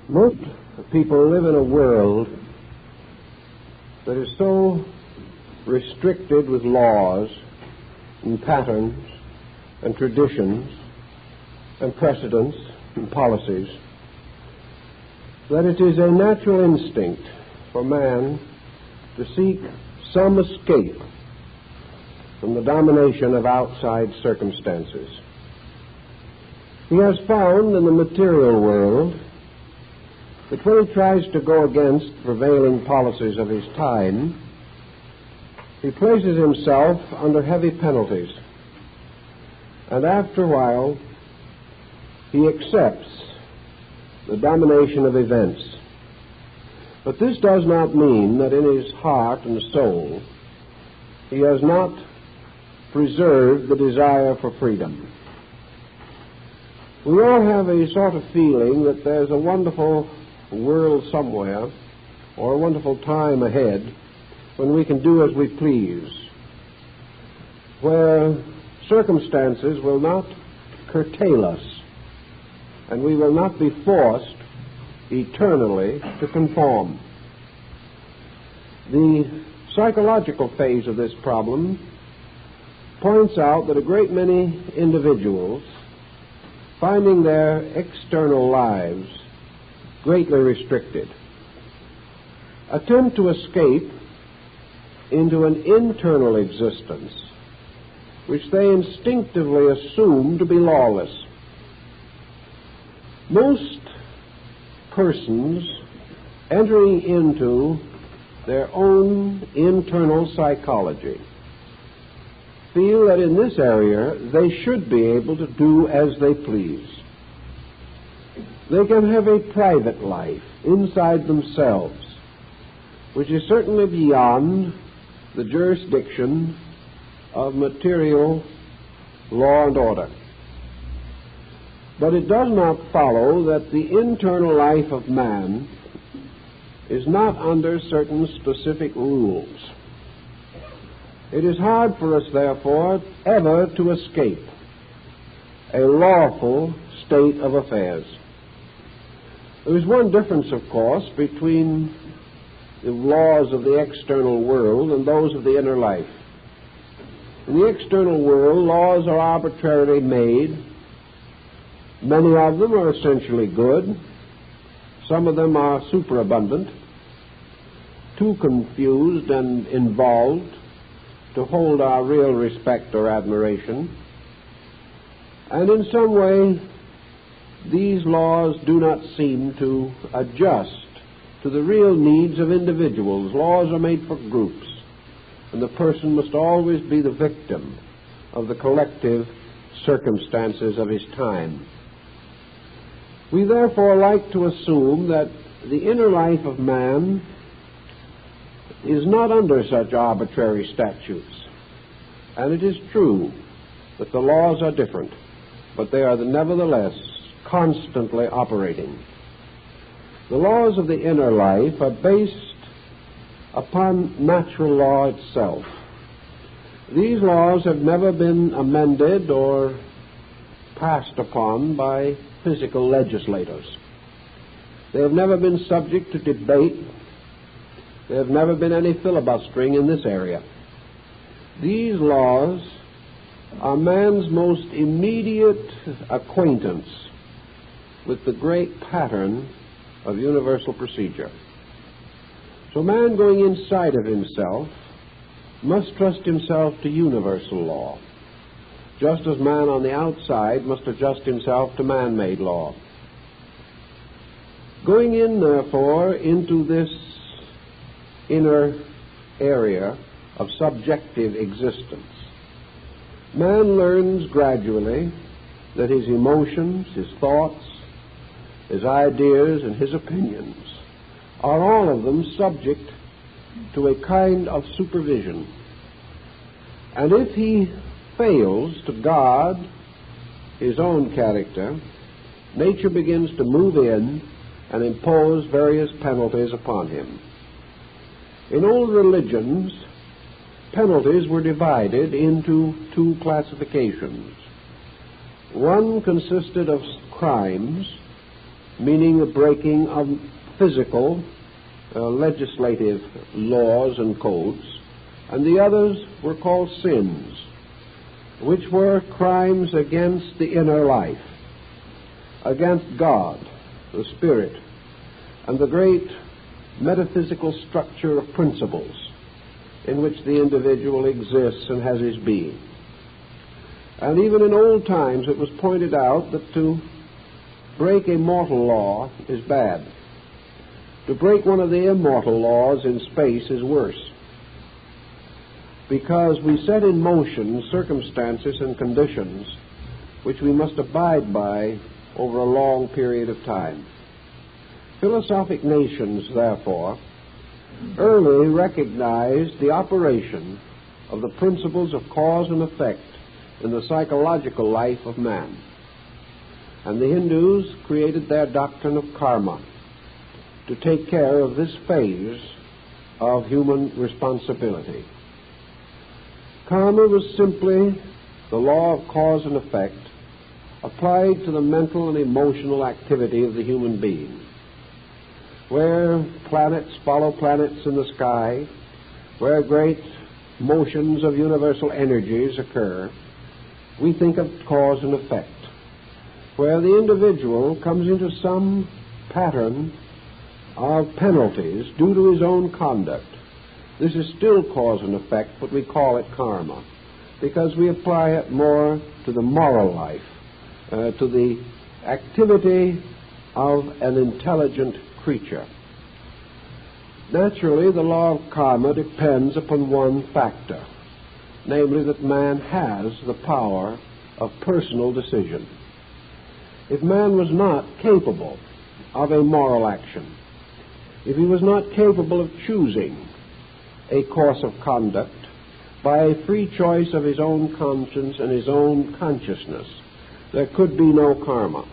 Most people live in a world that is so restricted with laws and patterns and traditions and precedents and policies that it is a natural instinct for man to seek some escape from the domination of outside circumstances. He has found in the material world that when he tries to go against prevailing policies of his time, he places himself under heavy penalties, and after a while he accepts the domination of events. But this does not mean that in his heart and soul he has not preserved the desire for freedom. We all have a sort of feeling that there's a wonderful world somewhere, or a wonderful time ahead, when we can do as we please, where circumstances will not curtail us, and we will not be forced eternally to conform. The psychological phase of this problem points out that a great many individuals, finding their external lives greatly restricted, attempt to escape into an internal existence which they instinctively assume to be lawless. Most persons entering into their own internal psychology feel that in this area they should be able to do as they please. They can have a private life inside themselves, which is certainly beyond the jurisdiction of material law and order. But it does not follow that the internal life of man is not under certain specific rules. It is hard for us, therefore, ever to escape a lawful state of affairs. There is one difference, of course, between the laws of the external world and those of the inner life. In the external world, laws are arbitrarily made. Many of them are essentially good. Some of them are superabundant, too confused and involved to hold our real respect or admiration. And in some way, these laws do not seem to adjust to the real needs of individuals. Laws are made for groups, and the person must always be the victim of the collective circumstances of his time. We therefore like to assume that the inner life of man is not under such arbitrary statutes. And it is true that the laws are different, but they are nevertheless constantly operating. The laws of the inner life are based upon natural law itself. These laws have never been amended or passed upon by physical legislators. They have never been subject to debate. There have never been any filibustering in this area. These laws are man's most immediate acquaintance with the great pattern of universal procedure. So man, going inside of himself, must trust himself to universal law, just as man on the outside must adjust himself to man-made law. Going in, therefore, into this inner area of subjective existence, man learns gradually that his emotions, his thoughts, his ideas, and his opinions are all of them subject to a kind of supervision. And if he fails to guard his own character, nature begins to move in and impose various penalties upon him. In old religions, penalties were divided into two classifications. One consisted of crimes meaning the breaking of physical, legislative laws and codes, and the others were called sins, which were crimes against the inner life, against God, the Spirit, and the great metaphysical structure of principles in which the individual exists and has his being. And even in old times it was pointed out that to break a mortal law is bad. To break one of the immortal laws in space is worse, because we set in motion circumstances and conditions which we must abide by over a long period of time. Philosophic nations, therefore, early recognized the operation of the principles of cause and effect in the psychological life of man. And the Hindus created their doctrine of karma to take care of this phase of human responsibility. Karma was simply the law of cause and effect applied to the mental and emotional activity of the human being. Where planets follow planets in the sky, where great motions of universal energies occur, we think of cause and effect. Where the individual comes into some pattern of penalties due to his own conduct, this is still cause and effect, but we call it karma, because we apply it more to the moral life, to the activity of an intelligent creature. Naturally, the law of karma depends upon one factor, namely that man has the power of personal decision. If man was not capable of a moral action, if he was not capable of choosing a course of conduct by a free choice of his own conscience and his own consciousness, there could be no karma.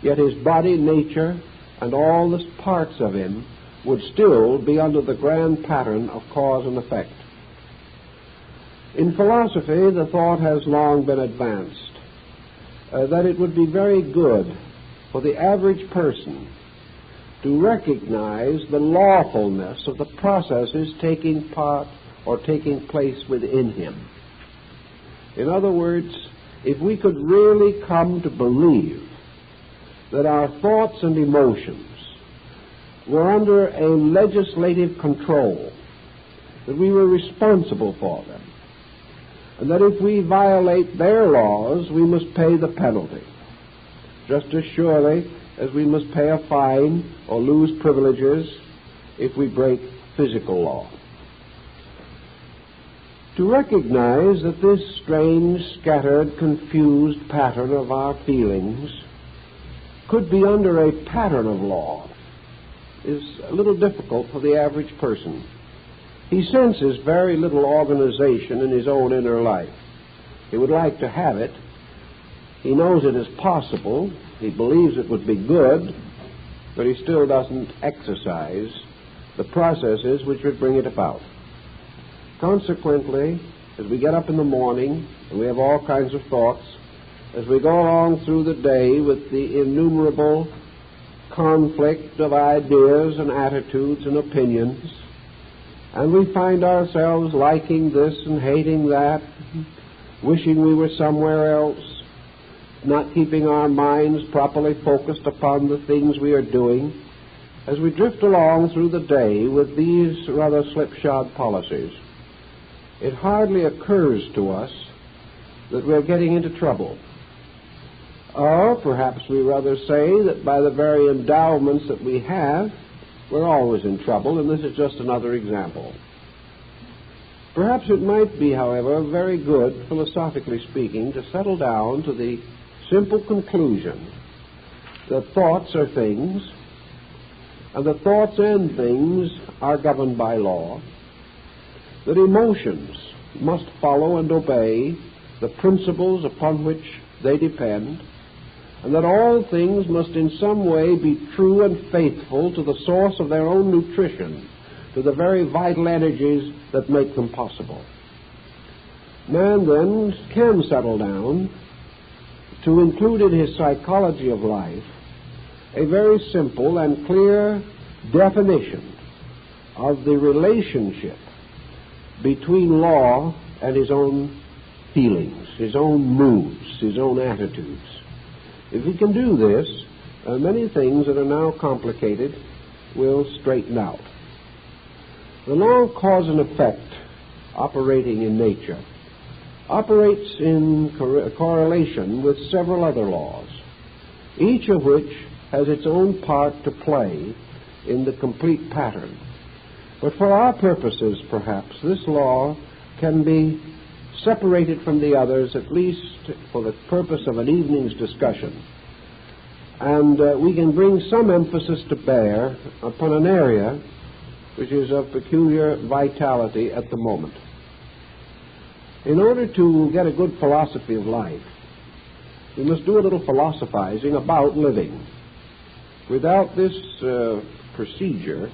Yet his body, nature, and all the parts of him would still be under the grand pattern of cause and effect. In philosophy, the thought has long been advanced that it would be very good for the average person to recognize the lawfulness of the processes taking part or taking place within him. In other words, if we could really come to believe that our thoughts and emotions were under a legislative control, that we were responsible for them, and that if we violate their laws, we must pay the penalty, just as surely as we must pay a fine or lose privileges if we break physical law. To recognize that this strange, scattered, confused pattern of our feelings could be under a pattern of law is a little difficult for the average person. He senses very little organization in his own inner life. He would like to have it. He knows it is possible. He believes it would be good, but he still doesn't exercise the processes which would bring it about. Consequently, as we get up in the morning and we have all kinds of thoughts, as we go along through the day with the innumerable conflict of ideas and attitudes and opinions, and we find ourselves liking this and hating that, wishing we were somewhere else, not keeping our minds properly focused upon the things we are doing, as we drift along through the day with these rather slipshod policies, it hardly occurs to us that we're getting into trouble. Or perhaps we rather say that by the very endowments that we have, we're always in trouble, and this is just another example. Perhaps it might be, however, very good, philosophically speaking, to settle down to the simple conclusion that thoughts are things, and that thoughts and things are governed by law, that emotions must follow and obey the principles upon which they depend, and that all things must in some way be true and faithful to the source of their own nutrition, to the very vital energies that make them possible. Man then can settle down to include in his psychology of life a very simple and clear definition of the relationship between law and his own feelings, his own moods, his own attitudes. If he can do this, many things that are now complicated will straighten out. The law of cause and effect operating in nature operates in correlation with several other laws, each of which has its own part to play in the complete pattern. But for our purposes, perhaps, this law can be separated from the others, at least for the purpose of an evening's discussion. And we can bring some emphasis to bear upon an area which is of peculiar vitality at the moment. In order to get a good philosophy of life, we must do a little philosophizing about living. Without this procedure,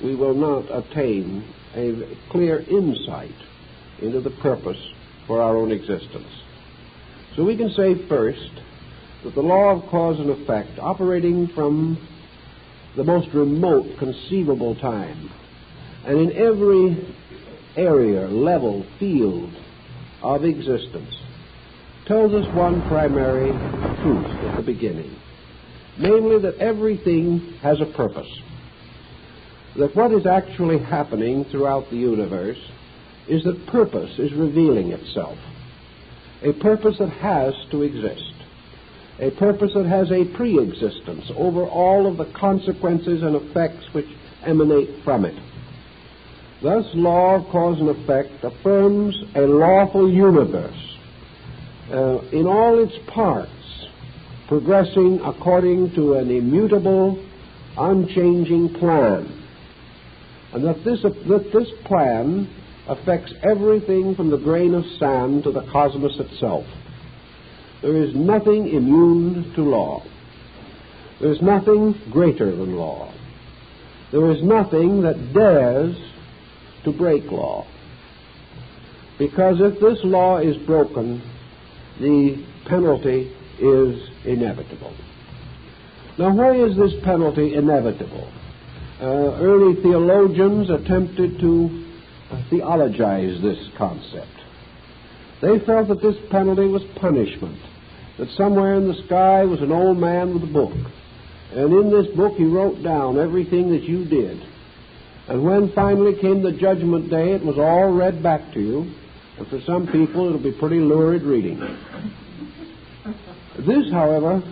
we will not attain a clear insight into the purpose for our own existence. So we can say first that the law of cause and effect, operating from the most remote conceivable time, and in every area, level, field of existence, tells us one primary truth at the beginning, namely that everything has a purpose. That what is actually happening throughout the universe is that purpose is revealing itself. A purpose that has to exist. A purpose that has a pre-existence over all of the consequences and effects which emanate from it. Thus, law of cause and effect affirms a lawful universe in all its parts, progressing according to an immutable, unchanging plan. And that this plan affects everything from the grain of sand to the cosmos itself. There is nothing immune to law. There is nothing greater than law. There is nothing that dares to break law. Because if this law is broken, the penalty is inevitable. Now, why is this penalty inevitable? Early theologians attempted to theologize this concept. They felt that this penalty was punishment, that somewhere in the sky was an old man with a book, and in this book he wrote down everything that you did. And when finally came the judgment day, it was all read back to you, and for some people it'll be pretty lurid reading. This, however,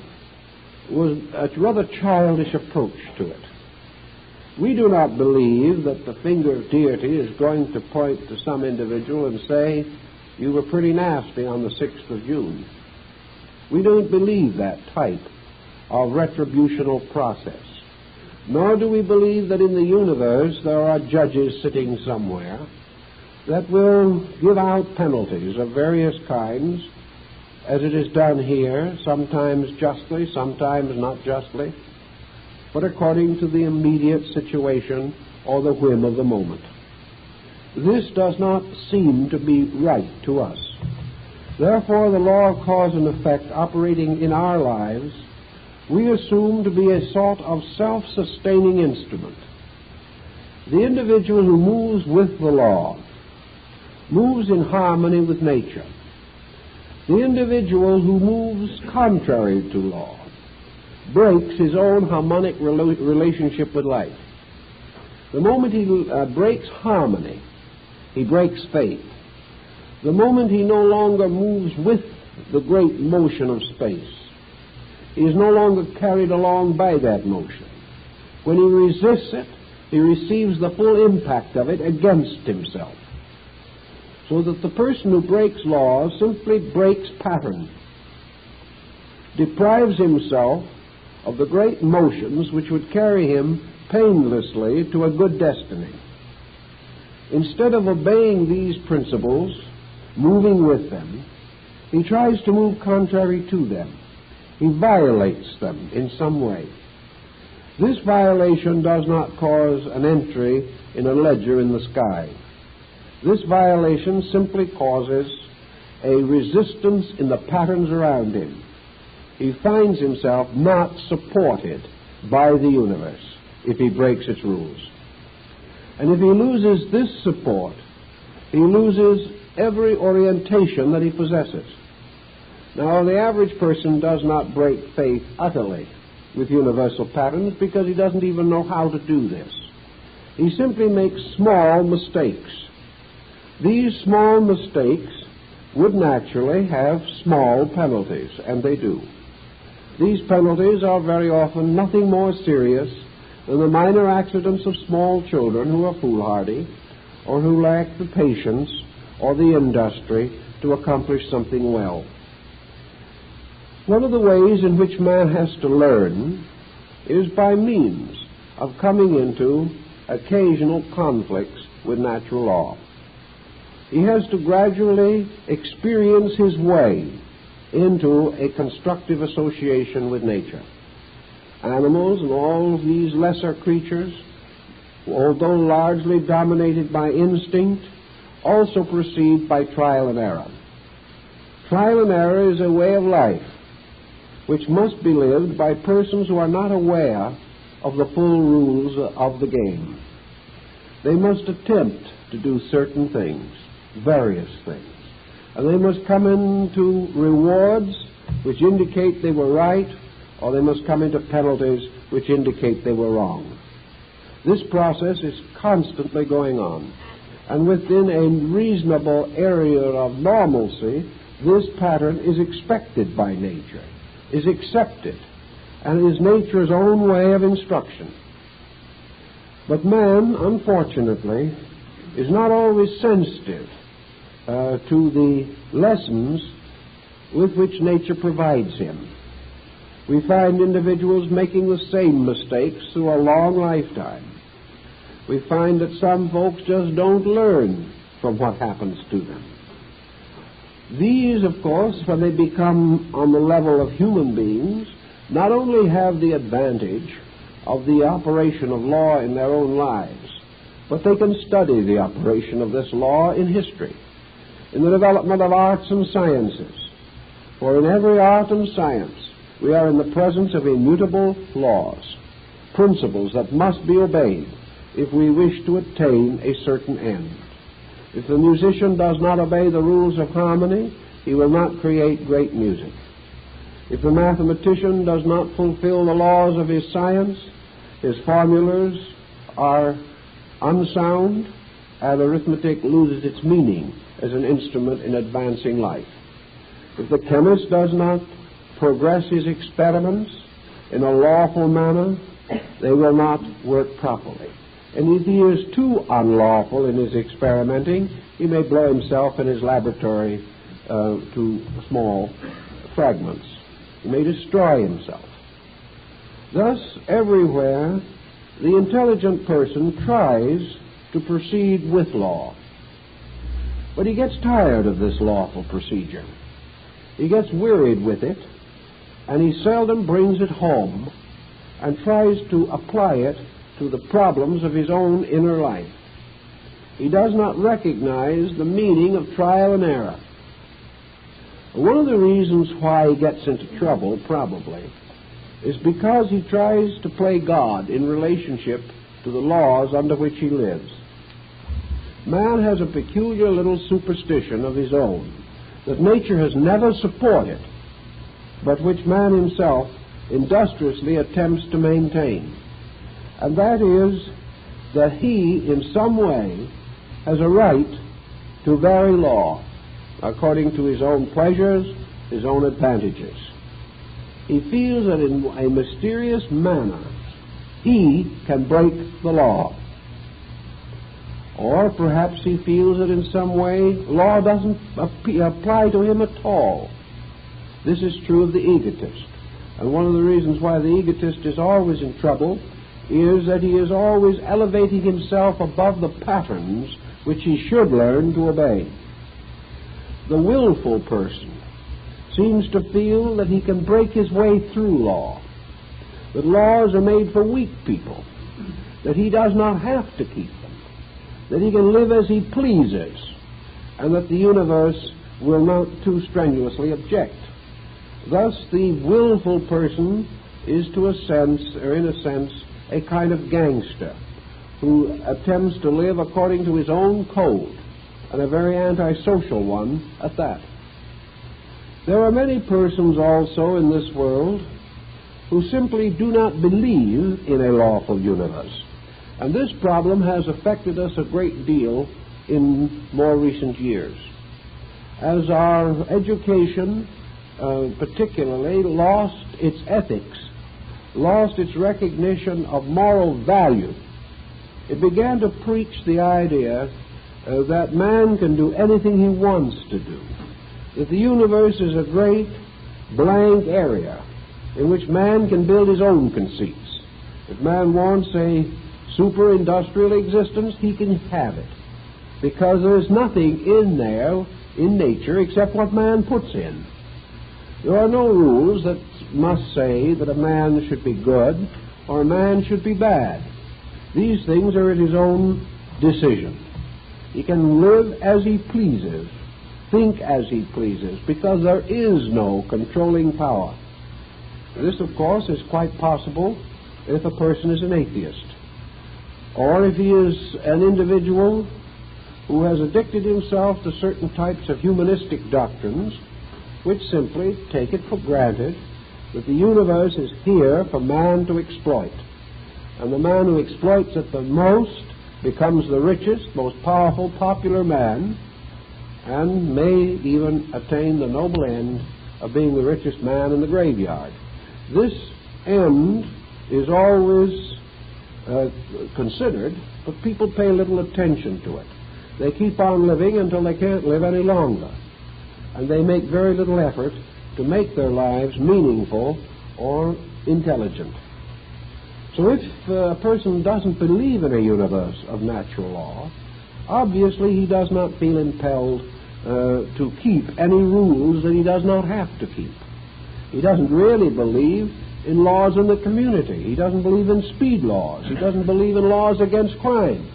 was a rather childish approach to it. We do not believe that the finger of deity is going to point to some individual and say, you were pretty nasty on the 6th of June. We don't believe that type of retributional process. Nor do we believe that in the universe there are judges sitting somewhere that will give out penalties of various kinds, as it is done here, sometimes justly, sometimes not justly, but according to the immediate situation or the whim of the moment. This does not seem to be right to us. Therefore, the law of cause and effect operating in our lives, we assume to be a sort of self-sustaining instrument. The individual who moves with the law moves in harmony with nature. The individual who moves contrary to law breaks his own harmonic relationship with life. The moment he breaks harmony, he breaks faith. The moment he no longer moves with the great motion of space, he is no longer carried along by that motion. When he resists it, he receives the full impact of it against himself. So that the person who breaks laws simply breaks pattern, deprives himself of the great motions which would carry him painlessly to a good destiny. Instead of obeying these principles, moving with them, he tries to move contrary to them. He violates them in some way. This violation does not cause an entry in a ledger in the sky. This violation simply causes a resistance in the patterns around him. He finds himself not supported by the universe if he breaks its rules. And if he loses this support, he loses every orientation that he possesses. Now, the average person does not break faith utterly with universal patterns because he doesn't even know how to do this. He simply makes small mistakes. These small mistakes would naturally have small penalties, and they do. These penalties are very often nothing more serious than the minor accidents of small children who are foolhardy or who lack the patience or the industry to accomplish something well. One of the ways in which man has to learn is by means of coming into occasional conflicts with natural law. He has to gradually experience his way into a constructive association with nature. Animals and all these lesser creatures, although largely dominated by instinct, also proceed by trial and error. Trial and error is a way of life which must be lived by persons who are not aware of the full rules of the game. They must attempt to do certain things, various things, and they must come into rewards which indicate they were right, or they must come into penalties which indicate they were wrong. This process is constantly going on, and within a reasonable area of normalcy, this pattern is expected by nature, is accepted, and is nature's own way of instruction. But man, unfortunately, is not always sensitive to the lessons with which nature provides him. We find individuals making the same mistakes through a long lifetime. We find that some folks just don't learn from what happens to them. These, of course, when they become on the level of human beings, not only have the advantage of the operation of law in their own lives, but they can study the operation of this law in history, in the development of arts and sciences. For in every art and science, we are in the presence of immutable laws, principles that must be obeyed if we wish to attain a certain end. If the musician does not obey the rules of harmony, he will not create great music. If the mathematician does not fulfill the laws of his science, his formulas are unsound, and arithmetic loses its meaning as an instrument in advancing life. If the chemist does not progress his experiments in a lawful manner, they will not work properly. And if he is too unlawful in his experimenting, he may blow himself in his laboratory to small fragments. He may destroy himself. Thus, everywhere, the intelligent person tries to proceed with law. But he gets tired of this lawful procedure. He gets wearied with it, and he seldom brings it home and tries to apply it to the problems of his own inner life. He does not recognize the meaning of trial and error. One of the reasons why he gets into trouble, probably, is because he tries to play God in relationship to the laws under which he lives. Man has a peculiar little superstition of his own that nature has never supported, but which man himself industriously attempts to maintain. And that is that he, in some way, has a right to vary law according to his own pleasures, his own advantages. He feels that in a mysterious manner he can break the law. Or perhaps he feels that in some way law doesn't apply to him at all. This is true of the egotist. And one of the reasons why the egotist is always in trouble is that he is always elevating himself above the patterns which he should learn to obey. The willful person seems to feel that he can break his way through law, that laws are made for weak people, that he does not have to keep them, that he can live as he pleases, and that the universe will not too strenuously object. Thus, the willful person is to a sense, or in a sense, a kind of gangster who attempts to live according to his own code, and a very antisocial one at that. There are many persons also in this world who simply do not believe in a lawful universe. And this problem has affected us a great deal in more recent years. As our education particularly lost its ethics, lost its recognition of moral value, it began to preach the idea that man can do anything he wants to do, that the universe is a great blank area in which man can build his own conceits. If man wants a super-industrial existence, he can have it, because there's nothing in there, in nature, except what man puts in. There are no rules that must say that a man should be good or a man should be bad. These things are at his own decision. He can live as he pleases, think as he pleases, because there is no controlling power. This, of course, is quite possible if a person is an atheist, or if he is an individual who has addicted himself to certain types of humanistic doctrines which simply take it for granted that the universe is here for man to exploit. And the man who exploits it the most becomes the richest, most powerful, popular man, and may even attain the noble end of being the richest man in the graveyard. This end is always considered, but people pay little attention to it. They keep on living until they can't live any longer, and they make very little effort to make their lives meaningful or intelligent. So if a person doesn't believe in a universe of natural law, obviously he does not feel impelled to keep any rules that he does not have to keep. He doesn't really believe in laws in the community. He doesn't believe in speed laws. He doesn't believe in laws against crime.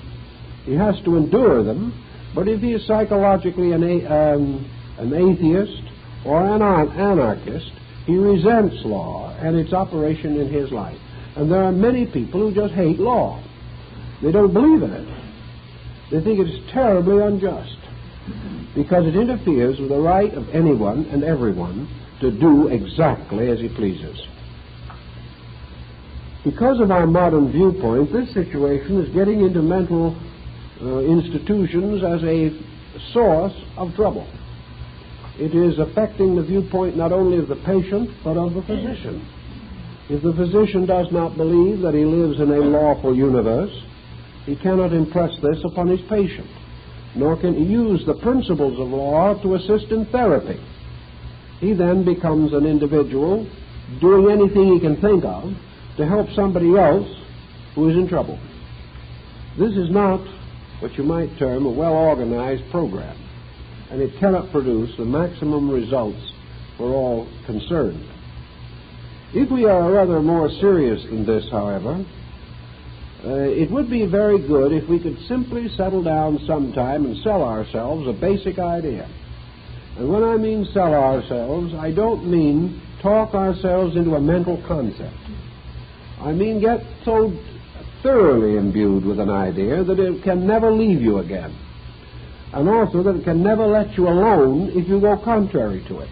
He has to endure them, but if he is psychologically an atheist or an anarchist, he resents law and its operation in his life. And there are many people who just hate law. They don't believe in it. They think it is terribly unjust because it interferes with the right of anyone and everyone to do exactly as he pleases. Because of our modern viewpoint, this situation is getting into mental institutions as a source of trouble. It is affecting the viewpoint not only of the patient, but of the physician. If the physician does not believe that he lives in a lawful universe, he cannot impress this upon his patient, nor can he use the principles of law to assist in therapy. He then becomes an individual doing anything he can think of to help somebody else who is in trouble. This is not what you might term a well-organized program, and it cannot produce the maximum results for all concerned. If we are rather more serious in this, however, it would be very good if we could simply settle down sometime and sell ourselves a basic idea. And when I mean sell ourselves, I don't mean talk ourselves into a mental concept. I mean get so thoroughly imbued with an idea that it can never leave you again, and also that it can never let you alone if you go contrary to it.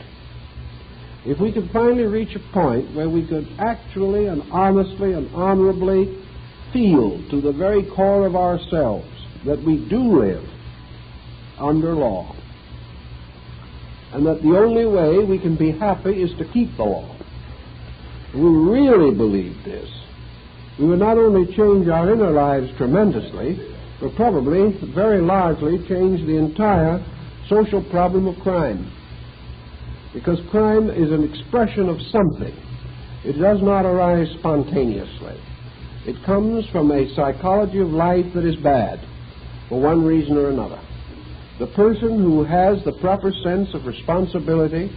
If we could finally reach a point where we could actually and honestly and honorably feel to the very core of ourselves that we do live under law, and that the only way we can be happy is to keep the law, we really believe this, we would not only change our inner lives tremendously, but probably very largely change the entire social problem of crime. Because crime is an expression of something. It does not arise spontaneously. It comes from a psychology of life that is bad, for one reason or another. The person who has the proper sense of responsibility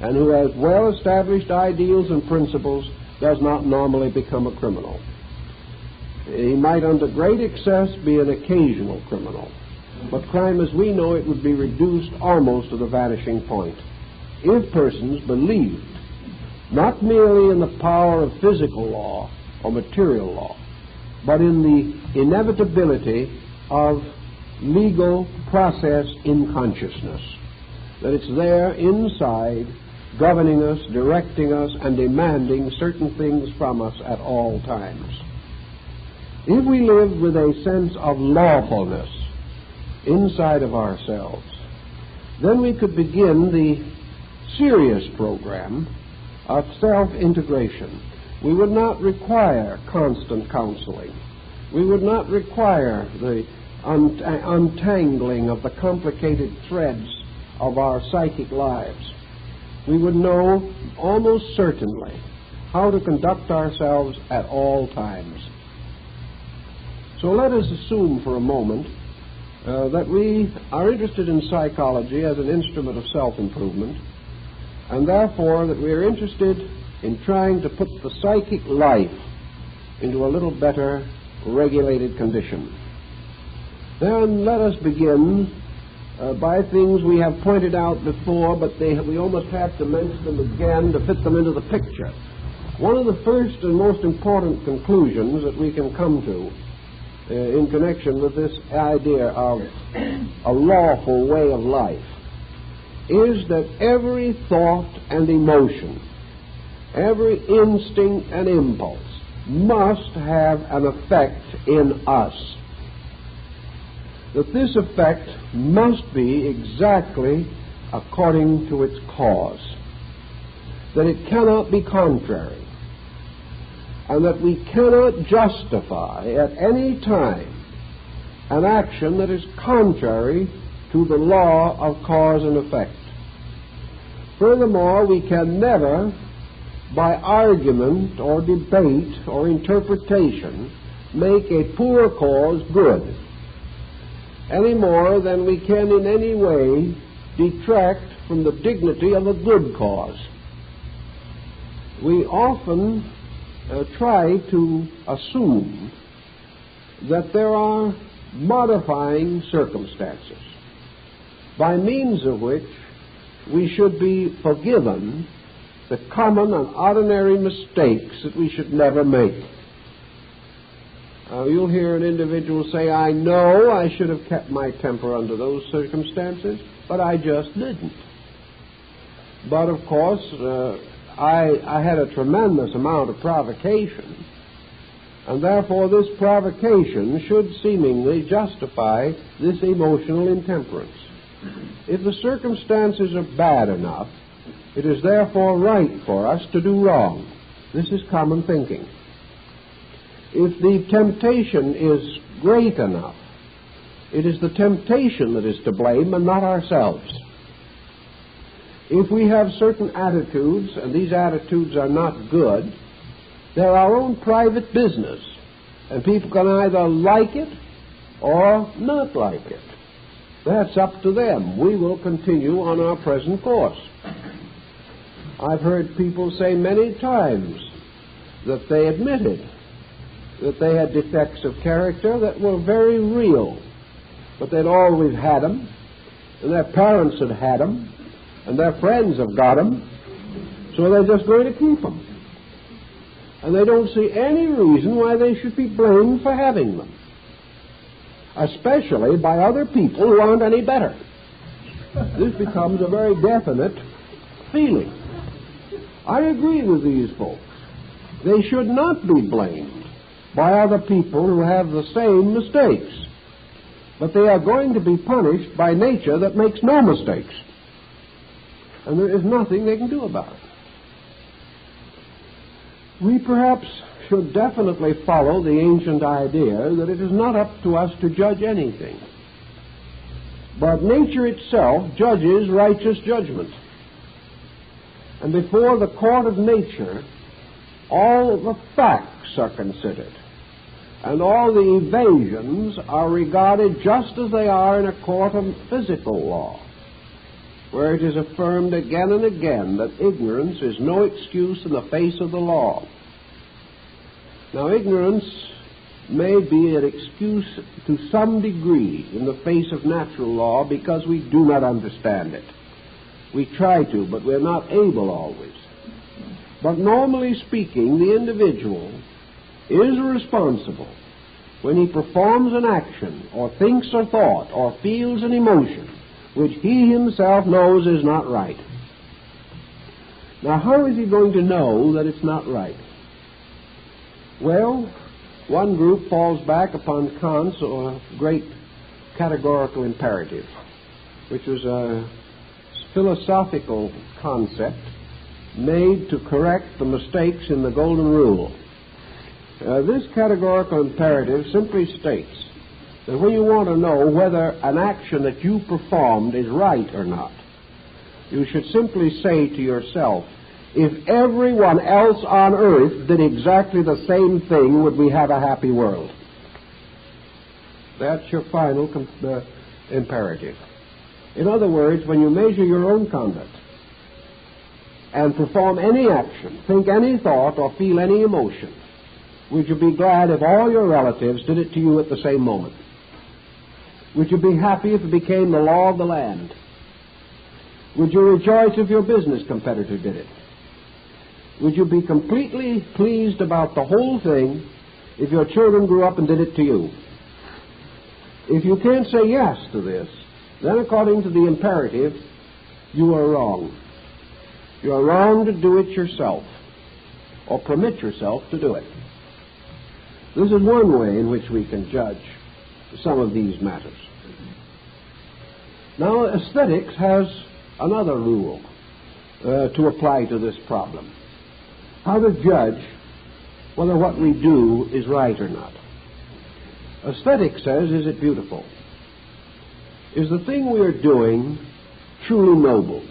and who has well-established ideals and principles does not normally become a criminal. He might, under great excess, be an occasional criminal, but crime as we know it would be reduced almost to the vanishing point if persons believed not merely in the power of physical law or material law, but in the inevitability of legal process in consciousness, that it's there inside, governing us, directing us, and demanding certain things from us at all times. If we live with a sense of lawfulness inside of ourselves, then we could begin the serious program of self-integration. We would not require constant counseling. We would not require the untangling of the complicated threads of our psychic lives. We would know almost certainly how to conduct ourselves at all times. So let us assume for a moment that we are interested in psychology as an instrument of self-improvement, and therefore that we are interested in trying to put the psychic life into a little better regulated condition. Then let us begin by things we have pointed out before, but we almost have to mention them again to fit them into the picture. One of the first and most important conclusions that we can come to in connection with this idea of a lawful way of life is that every thought and emotion, every instinct and impulse must have an effect in us. That this effect must be exactly according to its cause. That it cannot be contrary. And that we cannot justify at any time an action that is contrary to the law of cause and effect. Furthermore, we can never, by argument or debate or interpretation, make a poor cause good, any more than we can in any way detract from the dignity of a good cause. We often try to assume that there are modifying circumstances by means of which we should be forgiven the common and ordinary mistakes that we should never make. You'll hear an individual say, I know I should have kept my temper under those circumstances, but I just didn't. But of course, I had a tremendous amount of provocation, and therefore this provocation should seemingly justify this emotional intemperance. If the circumstances are bad enough, it is therefore right for us to do wrong. This is common thinking. If the temptation is great enough, it is the temptation that is to blame and not ourselves. If we have certain attitudes, and these attitudes are not good, they're our own private business, and people can either like it or not like it. That's up to them. We will continue on our present course. I've heard people say many times that they admitted that they had defects of character that were very real, but they'd always had them, and their parents had had them, and their friends have got them, so they're just going to keep them. And they don't see any reason why they should be blamed for having them, especially by other people who aren't any better. This becomes a very definite feeling. I agree with these folks. They should not be blamed by other people who have the same mistakes, but they are going to be punished by nature that makes no mistakes, and there is nothing they can do about it. We perhaps should definitely follow the ancient idea that it is not up to us to judge anything, but nature itself judges righteous judgment. And before the court of nature, all the facts are considered, and all the evasions are regarded just as they are in a court of physical law, where it is affirmed again and again that ignorance is no excuse in the face of the law. Now, ignorance may be an excuse to some degree in the face of natural law because we do not understand it. We try to, but we're not able always. But normally speaking, the individual is responsible when he performs an action, or thinks a thought, or feels an emotion, which he himself knows is not right. Now, how is he going to know that it's not right? Well, one group falls back upon Kant's great categorical imperative, which was a philosophical concept made to correct the mistakes in the Golden Rule. This categorical imperative simply states that when you want to know whether an action that you performed is right or not, you should simply say to yourself, if everyone else on earth did exactly the same thing, would we have a happy world? That's your final imperative. In other words, when you measure your own conduct and perform any action, think any thought, or feel any emotion, would you be glad if all your relatives did it to you at the same moment? Would you be happy if it became the law of the land? Would you rejoice if your business competitor did it? Would you be completely pleased about the whole thing if your children grew up and did it to you? If you can't say yes to this, then according to the imperative, you are wrong. You are wrong to do it yourself, or permit yourself to do it. This is one way in which we can judge some of these matters. Now, aesthetics has another rule to apply to this problem. How to judge whether what we do is right or not. Aesthetics says, is it beautiful? Is the thing we are doing truly noble?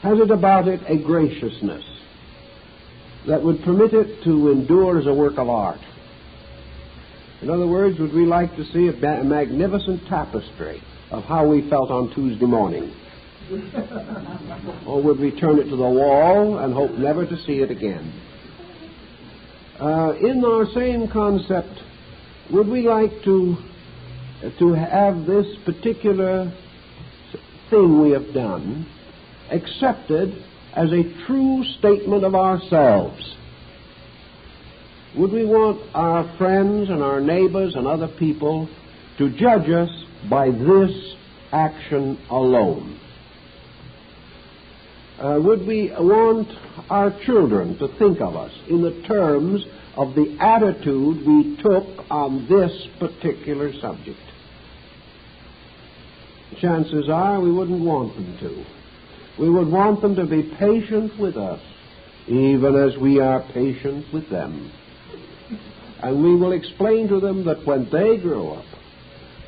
Has it about it a graciousness that would permit it to endure as a work of art? In other words, would we like to see a magnificent tapestry of how we felt on Tuesday morning? Or would we turn it to the wall and hope never to see it again? In our same concept, would we like to have this particular thing we have done accepted as a true statement of ourselves? Would we want our friends and our neighbors and other people to judge us by this action alone? Would we want our children to think of us in the terms of the attitude we took on this particular subject? Chances are we wouldn't want them to. We would want them to be patient with us, even as we are patient with them. And we will explain to them that when they grow up,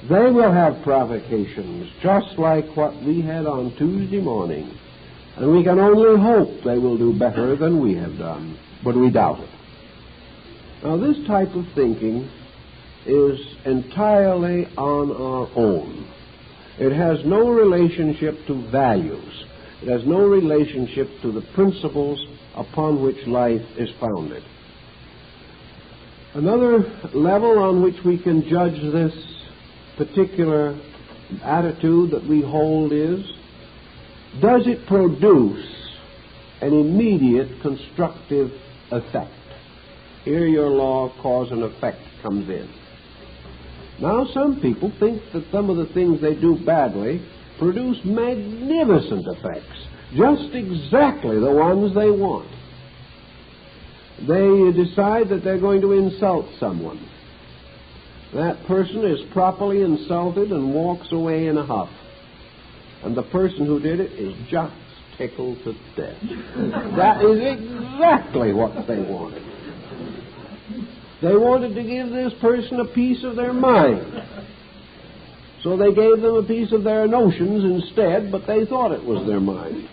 they will have provocations just like what we had on Tuesday morning. And we can only hope they will do better than we have done, but we doubt it. Now, this type of thinking is entirely on our own. It has no relationship to values. It has no relationship to the principles upon which life is founded. Another level on which we can judge this particular attitude that we hold is, does it produce an immediate constructive effect? Here your law of cause and effect comes in. Now, some people think that some of the things they do badly produce magnificent effects, just exactly the ones they want. They decide that they're going to insult someone. That person is properly insulted and walks away in a huff. And the person who did it is just tickled to death. That is exactly what they wanted. They wanted to give this person a piece of their mind. So they gave them a piece of their notions instead, but they thought it was their mind.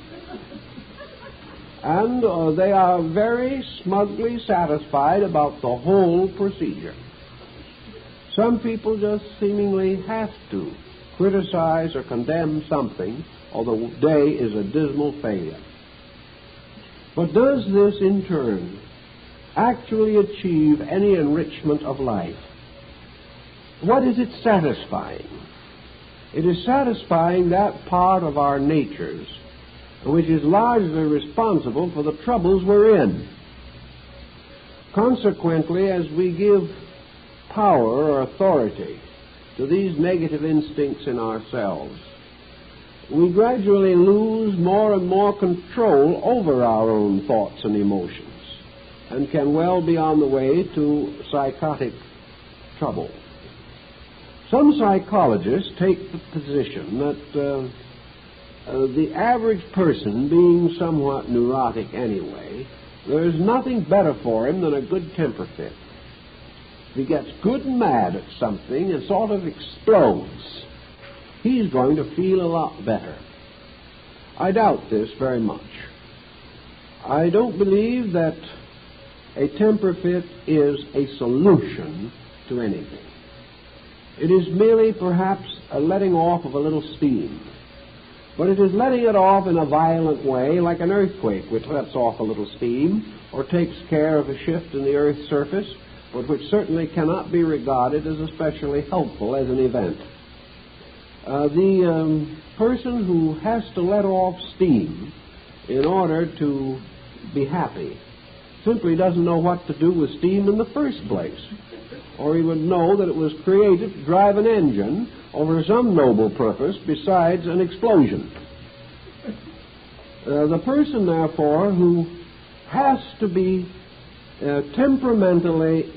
And they are very smugly satisfied about the whole procedure. Some people just seemingly have to criticize or condemn something, or the day is a dismal failure. But does this, in turn, actually achieve any enrichment of life? What is it satisfying? It is satisfying that part of our natures which is largely responsible for the troubles we're in. Consequently, as we give power or authority to these negative instincts in ourselves, we gradually lose more and more control over our own thoughts and emotions, and can well be on the way to psychotic trouble. Some psychologists take the position that the average person, being somewhat neurotic anyway, there's nothing better for him than a good temper fit. If he gets good and mad at something and sort of explodes, he's going to feel a lot better. I doubt this very much. I don't believe that a temper fit is a solution to anything. It is merely perhaps a letting off of a little steam. But it is letting it off in a violent way, like an earthquake, which lets off a little steam, or takes care of a shift in the Earth's surface, but which certainly cannot be regarded as especially helpful as an event. The person who has to let off steam in order to be happy simply doesn't know what to do with steam in the first place, or he would know that it was created to drive an engine over some noble purpose besides an explosion. The person, therefore, who has to be temperamentally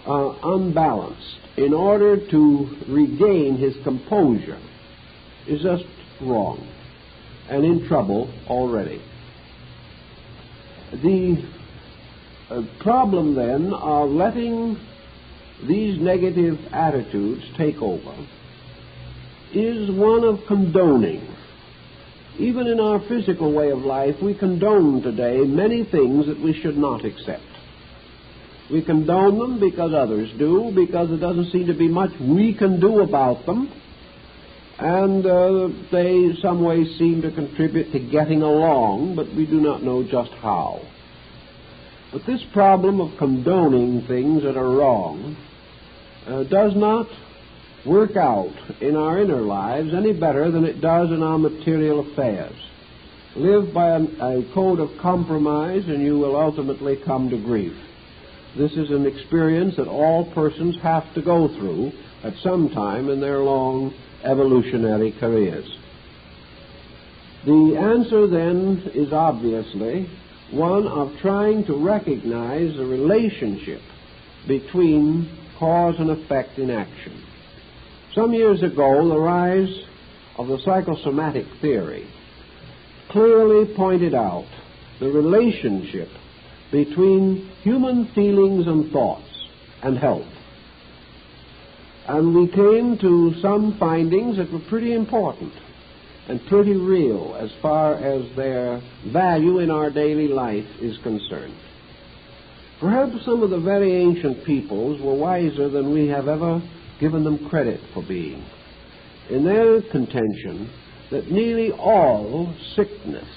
unbalanced in order to regain his composure is just wrong and in trouble already. The problem, then, of letting these negative attitudes take over is one of condoning. Even in our physical way of life, we condone today many things that we should not accept. We condone them because others do, because there doesn't seem to be much we can do about them, and they some way seem to contribute to getting along, but we do not know just how. But this problem of condoning things that are wrong does not work out in our inner lives any better than it does in our material affairs. Live by a code of compromise and you will ultimately come to grief. This is an experience that all persons have to go through at some time in their long evolutionary careers. The answer then is obviously one of trying to recognize the relationship between cause and effect in action. Some years ago, the rise of the psychosomatic theory clearly pointed out the relationship between human feelings and thoughts and health. And we came to some findings that were pretty important and pretty real as far as their value in our daily life is concerned. Perhaps some of the very ancient peoples were wiser than we have ever given them credit for being, in their contention that nearly all sickness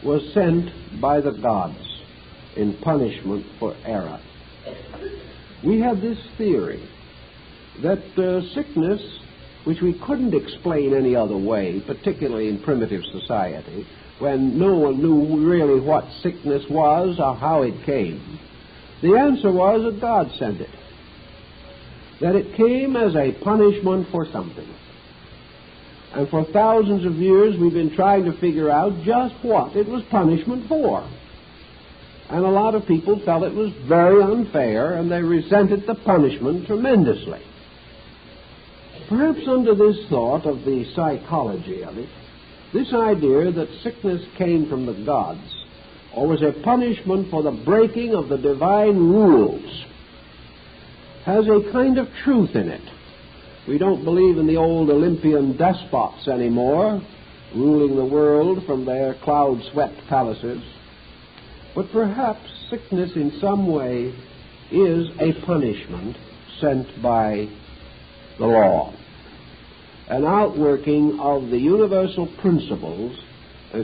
was sent by the gods in punishment for error. We have this theory that sickness, which we couldn't explain any other way, particularly in primitive society, when no one knew really what sickness was or how it came, the answer was that God sent it. That it came as a punishment for something. And for thousands of years we've been trying to figure out just what it was punishment for. And a lot of people felt it was very unfair and they resented the punishment tremendously. Perhaps under this thought of the psychology of it, this idea that sickness came from the gods or was a punishment for the breaking of the divine rules has a kind of truth in it. We don't believe in the old Olympian despots anymore, ruling the world from their cloud-swept palaces. But perhaps sickness in some way is a punishment sent by the law, an outworking of the universal principles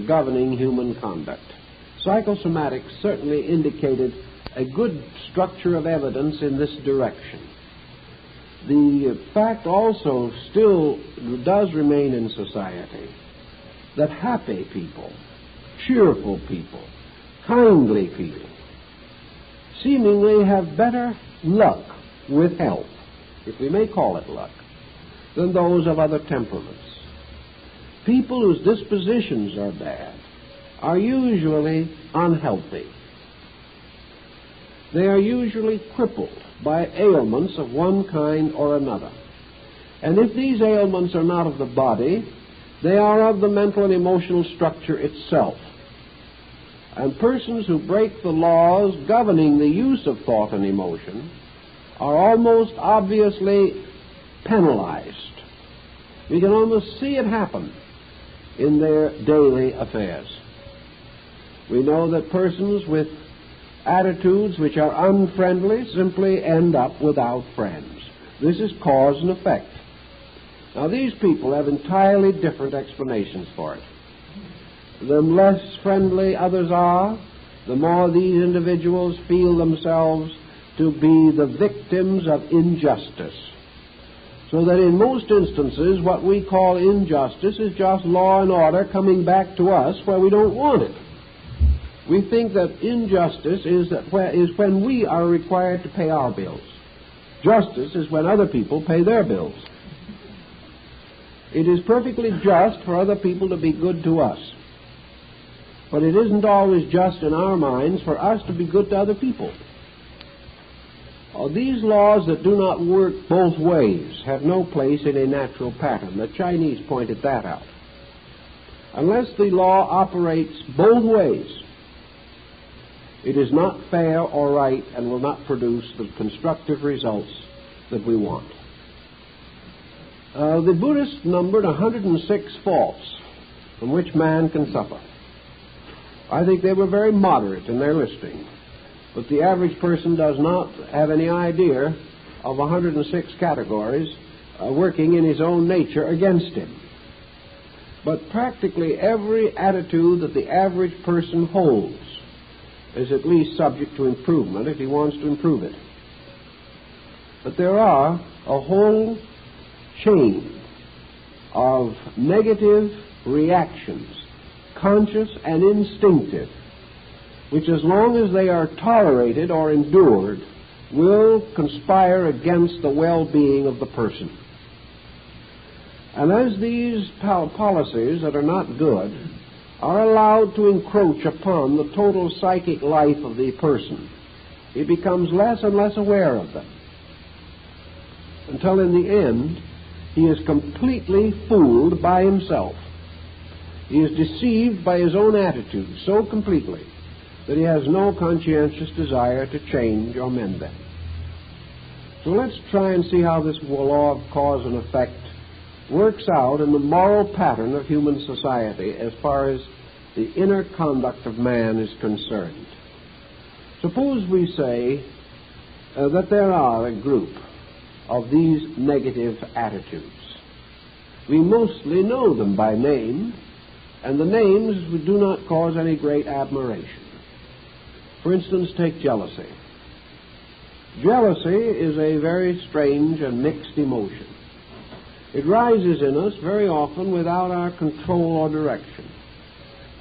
governing human conduct. Psychosomatics certainly indicated a good structure of evidence in this direction. The fact also still does remain in society that happy people, cheerful people, kindly people, seemingly have better luck with health, if we may call it luck, than those of other temperaments. People whose dispositions are bad are usually unhealthy. They are usually crippled by ailments of one kind or another. And if these ailments are not of the body, they are of the mental and emotional structure itself. And persons who break the laws governing the use of thought and emotion are almost obviously penalized. We can almost see it happen in their daily affairs. We know that persons with attitudes which are unfriendly simply end up without friends. This is cause and effect. Now, these people have entirely different explanations for it. The less friendly others are, the more these individuals feel themselves to be the victims of injustice. So that in most instances, what we call injustice is just law and order coming back to us where we don't want it. We think that injustice is when we are required to pay our bills. Justice is when other people pay their bills. It is perfectly just for other people to be good to us. But it isn't always just in our minds for us to be good to other people. These laws that do not work both ways have no place in a natural pattern. The Chinese pointed that out. Unless the law operates both ways, it is not fair or right and will not produce the constructive results that we want. The Buddhists numbered 106 faults from which man can suffer. I think they were very moderate in their listing, but the average person does not have any idea of 106 categories working in his own nature against him. But practically every attitude that the average person holds is at least subject to improvement if he wants to improve it. But there are a whole chain of negative reactions, conscious and instinctive, which as long as they are tolerated or endured will conspire against the well-being of the person. And as these policies that are not good are allowed to encroach upon the total psychic life of the person, he becomes less and less aware of them, until in the end he is completely fooled by himself. He is deceived by his own attitude so completely that he has no conscientious desire to change or mend them. So let's try and see how this law of cause and effect works out in the moral pattern of human society as far as the inner conduct of man is concerned. Suppose we say that there are a group of these negative attitudes. We mostly know them by name, and the names do not cause any great admiration. For instance, take jealousy. Jealousy is a very strange and mixed emotion. It rises in us very often without our control or direction.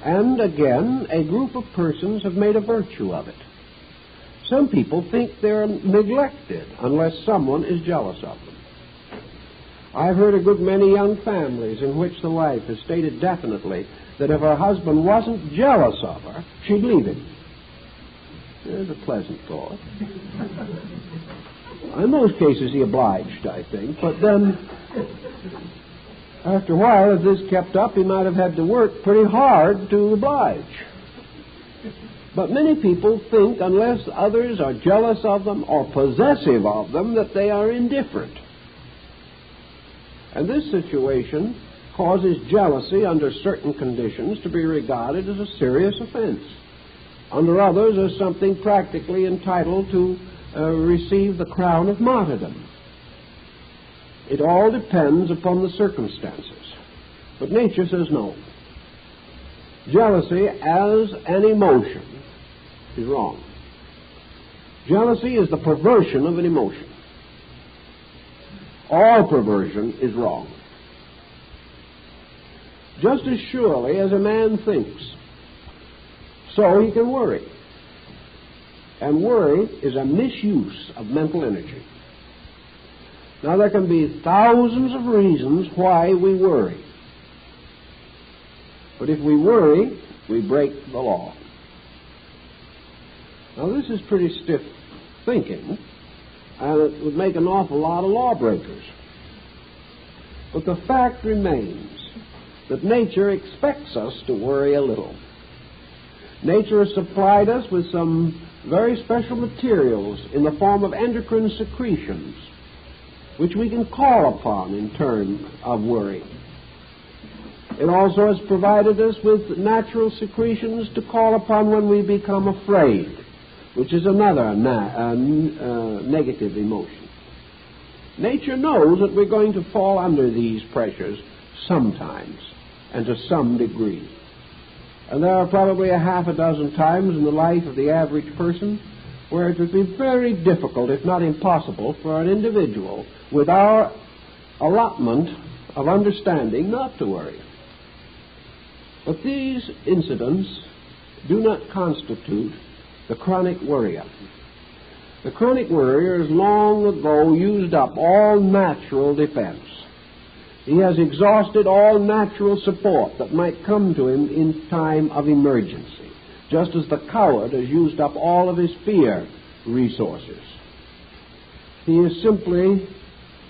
And again, a group of persons have made a virtue of it. Some people think they're neglected unless someone is jealous of them. I've heard a good many young families in which the wife has stated definitely that if her husband wasn't jealous of her, she'd leave him. There's a pleasant thought. In most cases he obliged, I think, but then after a while, if this kept up, he might have had to work pretty hard to oblige. But many people think unless others are jealous of them or possessive of them, that they are indifferent. And this situation causes jealousy under certain conditions to be regarded as a serious offense. Under others as something practically entitled to receive the crown of martyrdom. It all depends upon the circumstances. But nature says no. Jealousy as an emotion is wrong. Jealousy is the perversion of an emotion. All perversion is wrong. Just as surely as a man thinks, so he can worry. And worry is a misuse of mental energy. Now, there can be thousands of reasons why we worry. But if we worry, we break the law. Now, this is pretty stiff thinking, and it would make an awful lot of lawbreakers. But the fact remains that nature expects us to worry a little. Nature has supplied us with some very special materials in the form of endocrine secretions, which we can call upon in terms of worry. It also has provided us with natural secretions to call upon when we become afraid, which is another negative emotion. Nature knows that we're going to fall under these pressures sometimes and to some degree. And there are probably a half a dozen times in the life of the average person where it would be very difficult, if not impossible, for an individual with our allotment of understanding not to worry. But these incidents do not constitute the chronic worrier. The chronic worrier has long ago used up all natural defense. He has exhausted all natural support that might come to him in time of emergency, just as the coward has used up all of his fear resources. He is simply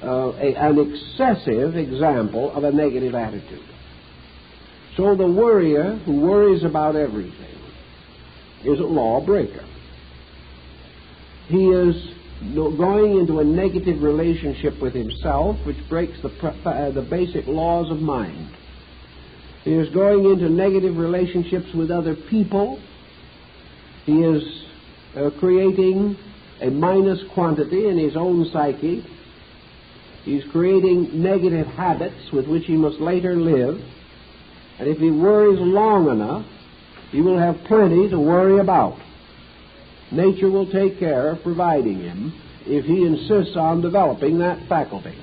an excessive example of a negative attitude. So the worrier who worries about everything is a lawbreaker. He is going into a negative relationship with himself, which breaks the basic laws of mind. He is going into negative relationships with other people. He is creating a minus quantity in his own psyche. He's creating negative habits with which he must later live. And if he worries long enough, he will have plenty to worry about. Nature will take care of providing him if he insists on developing that faculty.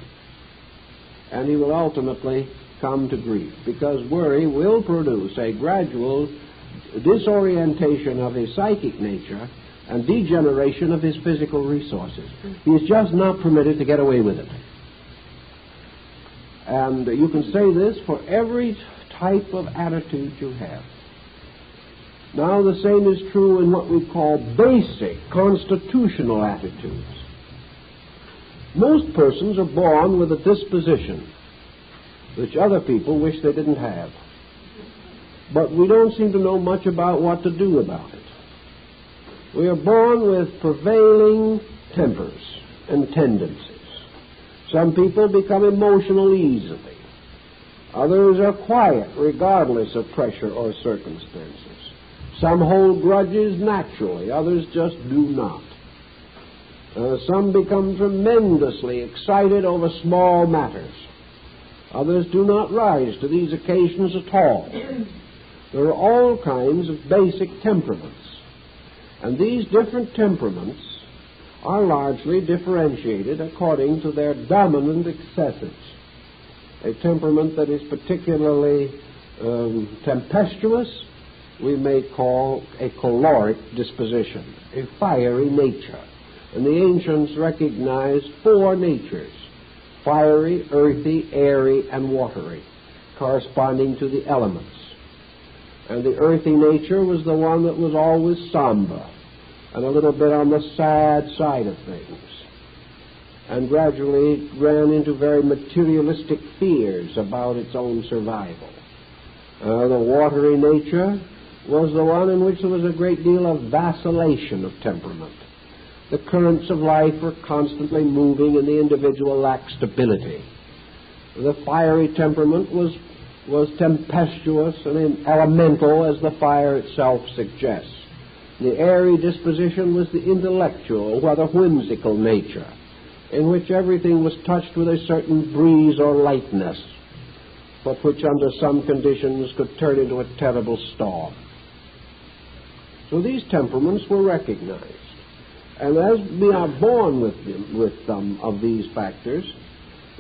And he will ultimately come to grief, because worry will produce a gradual disorientation of his psychic nature and degeneration of his physical resources. He is just not permitted to get away with it. And you can say this for every type of attitude you have. Now, the same is true in what we call basic constitutional attitudes. Most persons are born with a disposition which other people wish they didn't have. But we don't seem to know much about what to do about it. We are born with prevailing tempers and tendencies. Some people become emotional easily. Others are quiet regardless of pressure or circumstances. Some hold grudges naturally, others just do not. Some become tremendously excited over small matters. Others do not rise to these occasions at all. There are all kinds of basic temperaments. And these different temperaments are largely differentiated according to their dominant excesses. A temperament that is particularly tempestuous we may call a choleric disposition, a fiery nature. And the ancients recognized four natures: fiery, earthy, airy, and watery, corresponding to the elements. And the earthy nature was the one that was always somber and a little bit on the sad side of things, and gradually ran into very materialistic fears about its own survival. The watery nature was the one in which there was a great deal of vacillation of temperament. The currents of life were constantly moving, and the individual lacked stability. The fiery temperament was tempestuous and elemental, as the fire itself suggests. The airy disposition was the intellectual, rather whimsical nature, in which everything was touched with a certain breeze or lightness, but which under some conditions could turn into a terrible storm. So these temperaments were recognized. And as we are born with them of these factors,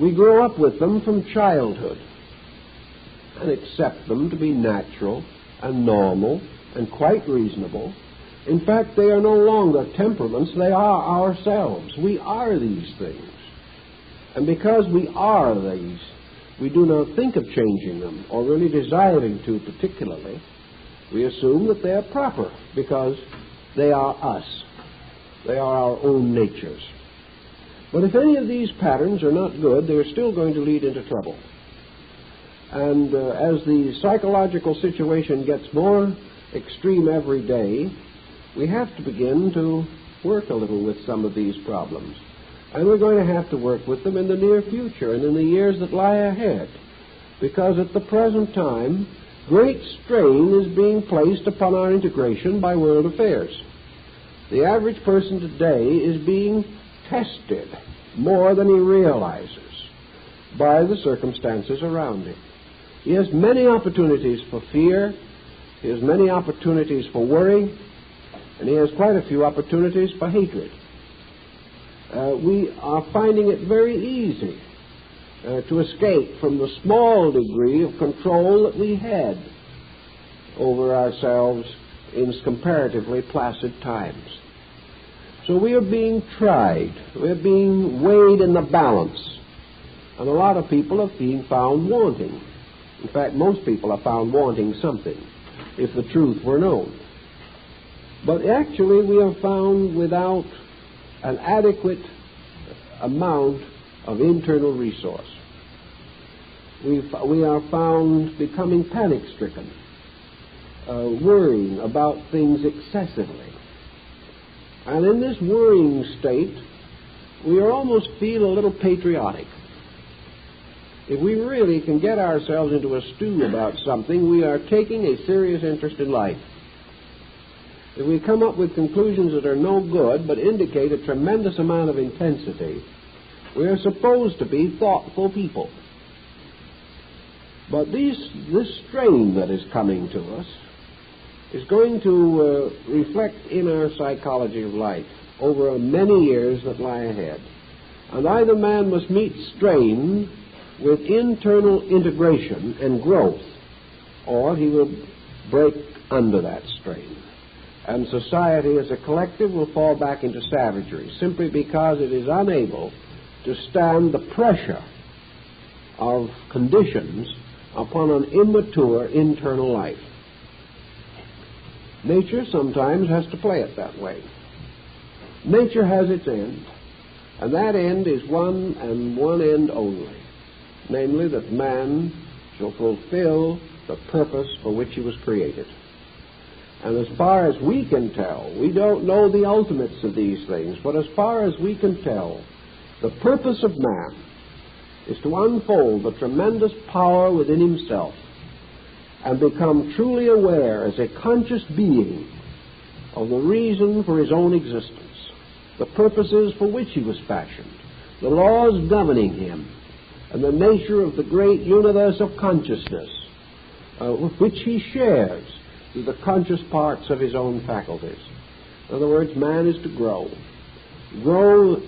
we grow up with them from childhood. and accept them to be natural and normal and quite reasonable. In fact, they are no longer temperaments, they are ourselves. We are these things. And because we are these, we do not think of changing them or really desiring to particularly. We assume that they are proper because they are us. They are our own natures. But if any of these patterns are not good, they're still going to lead into trouble. And as the psychological situation gets more extreme every day, we have to begin to work a little with some of these problems. And we're going to have to work with them in the near future and in the years that lie ahead. Because at the present time, great strain is being placed upon our integration by world affairs. The average person today is being tested more than he realizes by the circumstances around him. He has many opportunities for fear, he has many opportunities for worry, and he has quite a few opportunities for hatred. We are finding it very easy to escape from the small degree of control that we had over ourselves in comparatively placid times. So we are being tried. We're being weighed in the balance. And a lot of people are being found wanting. In fact, most people are found wanting something, if the truth were known. But actually, we are found without an adequate amount of internal resource. We are found becoming panic-stricken, worrying about things excessively. And in this worrying state, we almost feel a little patriotic. If we really can get ourselves into a stew about something, we are taking a serious interest in life. If we come up with conclusions that are no good but indicate a tremendous amount of intensity, we are supposed to be thoughtful people. But this strain that is coming to us is going to reflect in our psychology of life over many years that lie ahead. And either man must meet strain with internal integration and growth, or he will break under that strain. And society as a collective will fall back into savagery simply because it is unable to stand the pressure of conditions upon an immature internal life. Nature sometimes has to play it that way. Nature has its end, and that end is one and one end only, namely that man shall fulfill the purpose for which he was created. And as far as we can tell, we don't know the ultimates of these things, but as far as we can tell, the purpose of man is to unfold the tremendous power within himself and become truly aware as a conscious being of the reason for his own existence, the purposes for which he was fashioned, the laws governing him, and the nature of the great universe of consciousness with which he shares through the conscious parts of his own faculties. In other words, man is to grow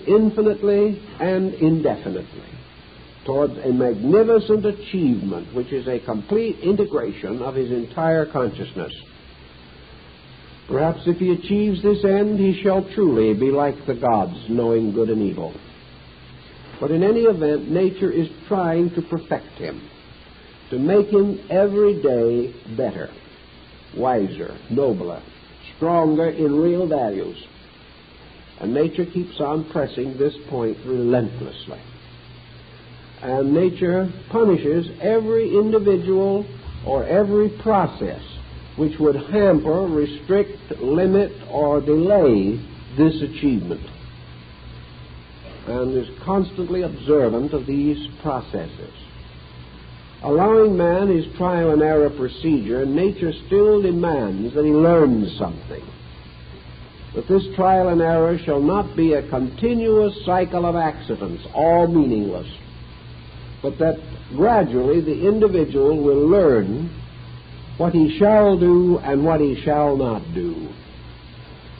infinitely and indefinitely towards a magnificent achievement which is a complete integration of his entire consciousness. Perhaps if he achieves this end, he shall truly be like the gods, knowing good and evil. But in any event, nature is trying to perfect him, to make him every day better, wiser, nobler, stronger in real values. And nature keeps on pressing this point relentlessly. And nature punishes every individual or every process which would hamper, restrict, limit, or delay this achievement, and is constantly observant of these processes. Allowing man his trial and error procedure, nature still demands that he learn something. That this trial and error shall not be a continuous cycle of accidents, all meaningless, but that gradually the individual will learn what he shall do and what he shall not do.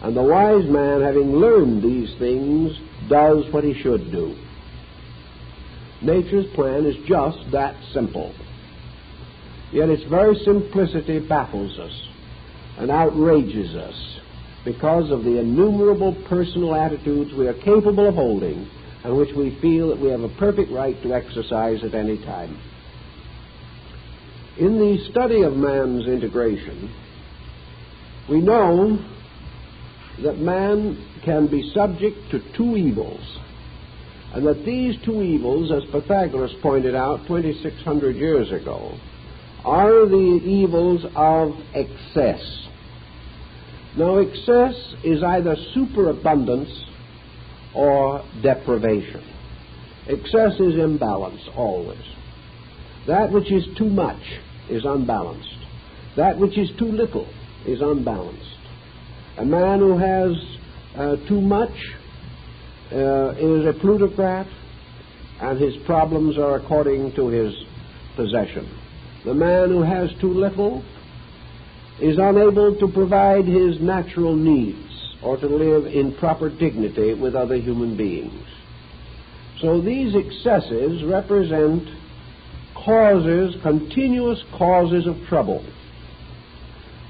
And the wise man, having learned these things, does what he should do. Nature's plan is just that simple. yet its very simplicity baffles us and outrages us because of the innumerable personal attitudes we are capable of holding and which we feel that we have a perfect right to exercise at any time. In the study of man's integration, we know that man can be subject to two evils, and that these two evils, as Pythagoras pointed out 2,600 years ago, are the evils of excess. Now, excess is either superabundance or deprivation. Excess is imbalance always. That which is too much is unbalanced. That which is too little is unbalanced. A man who has too much is a plutocrat, and his problems are according to his possession. The man who has too little is unable to provide his natural needs or to live in proper dignity with other human beings. So these excesses represent causes, continuous causes of trouble.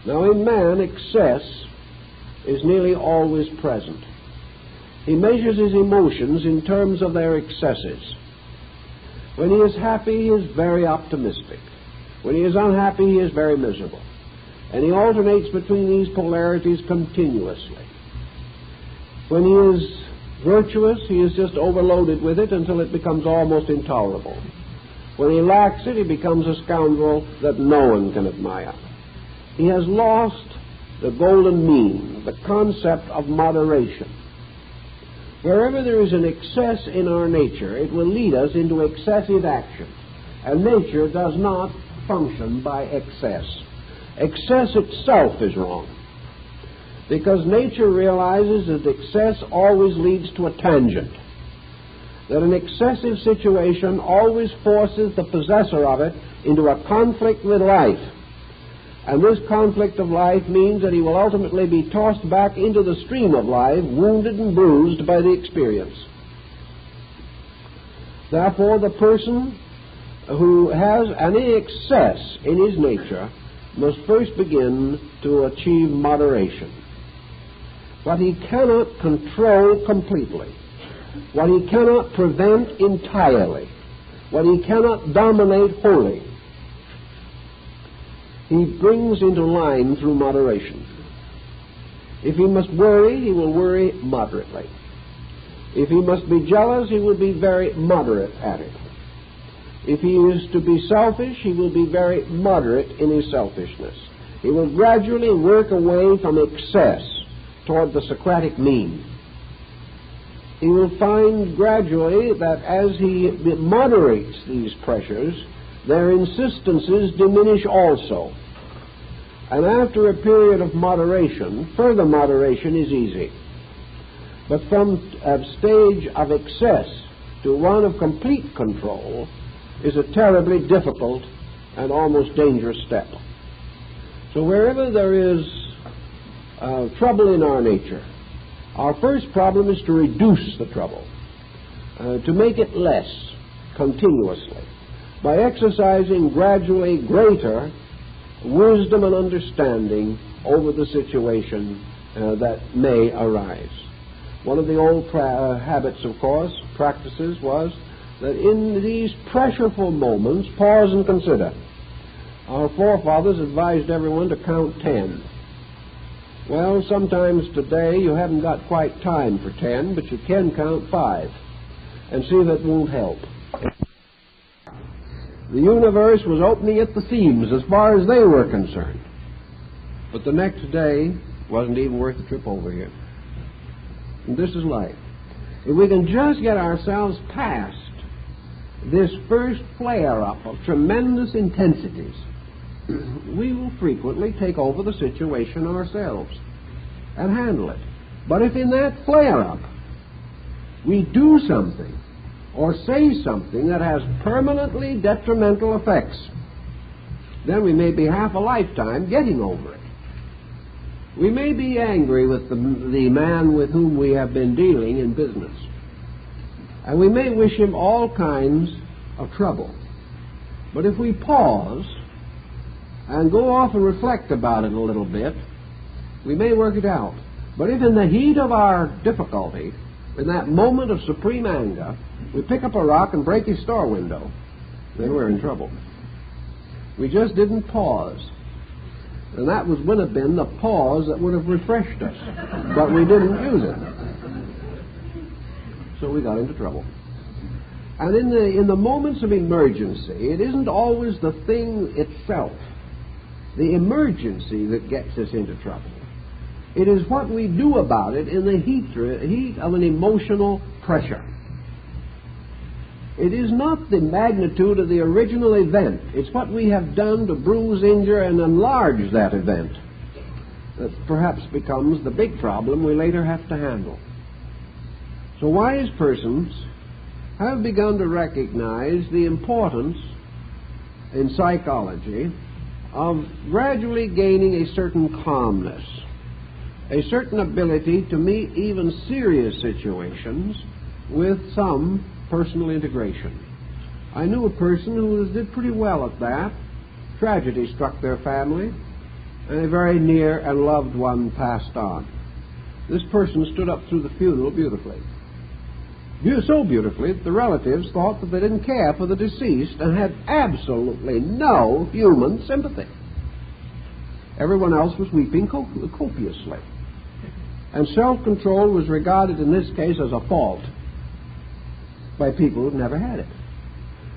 Now, in man, excess is nearly always present. He measures his emotions in terms of their excesses. When he is happy, he is very optimistic. When he is unhappy, he is very miserable. And he alternates between these polarities continuously. When he is virtuous, he is just overloaded with it until it becomes almost intolerable. When he lacks it, he becomes a scoundrel that no one can admire. He has lost the golden mean, the concept of moderation. Wherever there is an excess in our nature, it will lead us into excessive action. And nature does not function by excess. Excess itself is wrong, because nature realizes that excess always leads to a tangent, that an excessive situation always forces the possessor of it into a conflict with life. And this conflict of life means that he will ultimately be tossed back into the stream of life, wounded and bruised by the experience. Therefore, the person who has any excess in his nature must first begin to achieve moderation. What he cannot control completely, what he cannot prevent entirely, what he cannot dominate wholly, he brings into line through moderation. If he must worry, he will worry moderately. If he must be jealous, he will be very moderate at it. If he is to be selfish, he will be very moderate in his selfishness. He will gradually work away from excess toward the Socratic mean. He will find gradually that as he moderates these pressures, their insistences diminish also. And after a period of moderation, further moderation is easy. But from a stage of excess to one of complete control is a terribly difficult and almost dangerous step. So wherever there is trouble in our nature, our first problem is to reduce the trouble, to make it less continuously, by exercising gradually greater wisdom and understanding over the situation that may arise. One of the old habits, of course, practices, was that in these pressureful moments, pause and consider. Our forefathers advised everyone to count 10. Well, sometimes today you haven't got quite time for 10, but you can count 5 and see if it won't help. The universe was opening at the seams as far as they were concerned. But the next day wasn't even worth the trip over here. And this is life. If we can just get ourselves past this first flare-up of tremendous intensities, we will frequently take over the situation ourselves and handle it. But if in that flare-up we do something or say something that has permanently detrimental effects, then we may be half a lifetime getting over it. We may be angry with the man with whom we have been dealing in business, and we may wish him all kinds of trouble. But if we pause and go off and reflect about it a little bit, we may work it out. But if in the heat of our difficulty, in that moment of supreme anger, we pick up a rock and break his store window, then we're in trouble. We just didn't pause. And that would have been the pause that would have refreshed us. But we didn't use it. So we got into trouble. And in the moments of emergency, it isn't always the thing itself, the emergency, that gets us into trouble. It is what we do about it in the heat of an emotional pressure. It is not the magnitude of the original event. It's what we have done to bruise, injure, and enlarge that event that perhaps becomes the big problem we later have to handle. So wise persons have begun to recognize the importance in psychology of gradually gaining a certain calmness, a certain ability to meet even serious situations with some personal integration. I knew a person who did pretty well at that. Tragedy struck their family, and a very near and loved one passed on. This person stood up through the funeral beautifully. So beautifully that the relatives thought that they didn't care for the deceased and had absolutely no human sympathy. Everyone else was weeping copiously. And self-control was regarded in this case as a fault by people who'd never had it.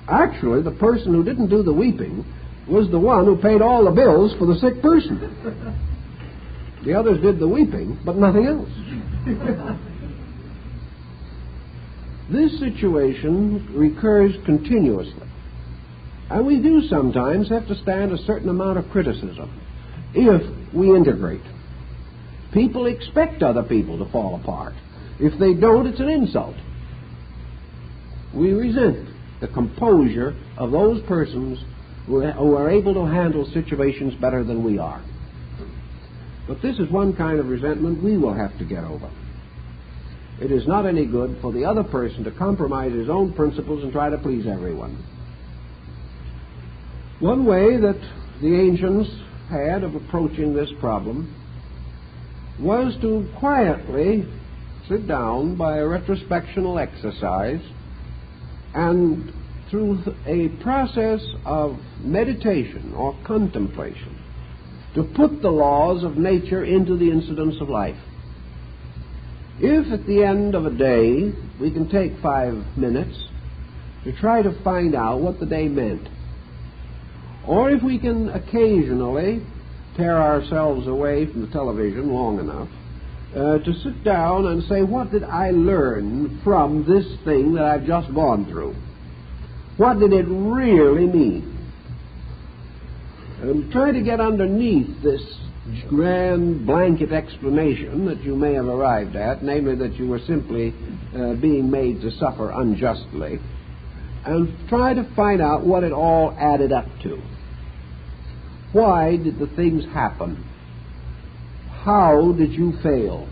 Actually, the person who didn't do the weeping was the one who paid all the bills for the sick person. The others did the weeping, but nothing else. This situation recurs continuously. And we do sometimes have to stand a certain amount of criticism if we integrate. People expect other people to fall apart. If they don't, it's an insult. We resent the composure of those persons who are able to handle situations better than we are. But this is one kind of resentment we will have to get over. It is not any good for the other person to compromise his own principles and try to please everyone. One way that the ancients had of approaching this problem was to quietly sit down by a retrospectional exercise and through a process of meditation or contemplation to put the laws of nature into the incidents of life. If at the end of a day we can take 5 minutes to try to find out what the day meant, or if we can occasionally tear ourselves away from the television long enough to sit down and say, what did I learn from this thing that I've just gone through? What did it really mean? And try to get underneath this grand blanket explanation that you may have arrived at, namely that you were simply being made to suffer unjustly, and try to find out what it all added up to. Why did the things happen? How did you fail?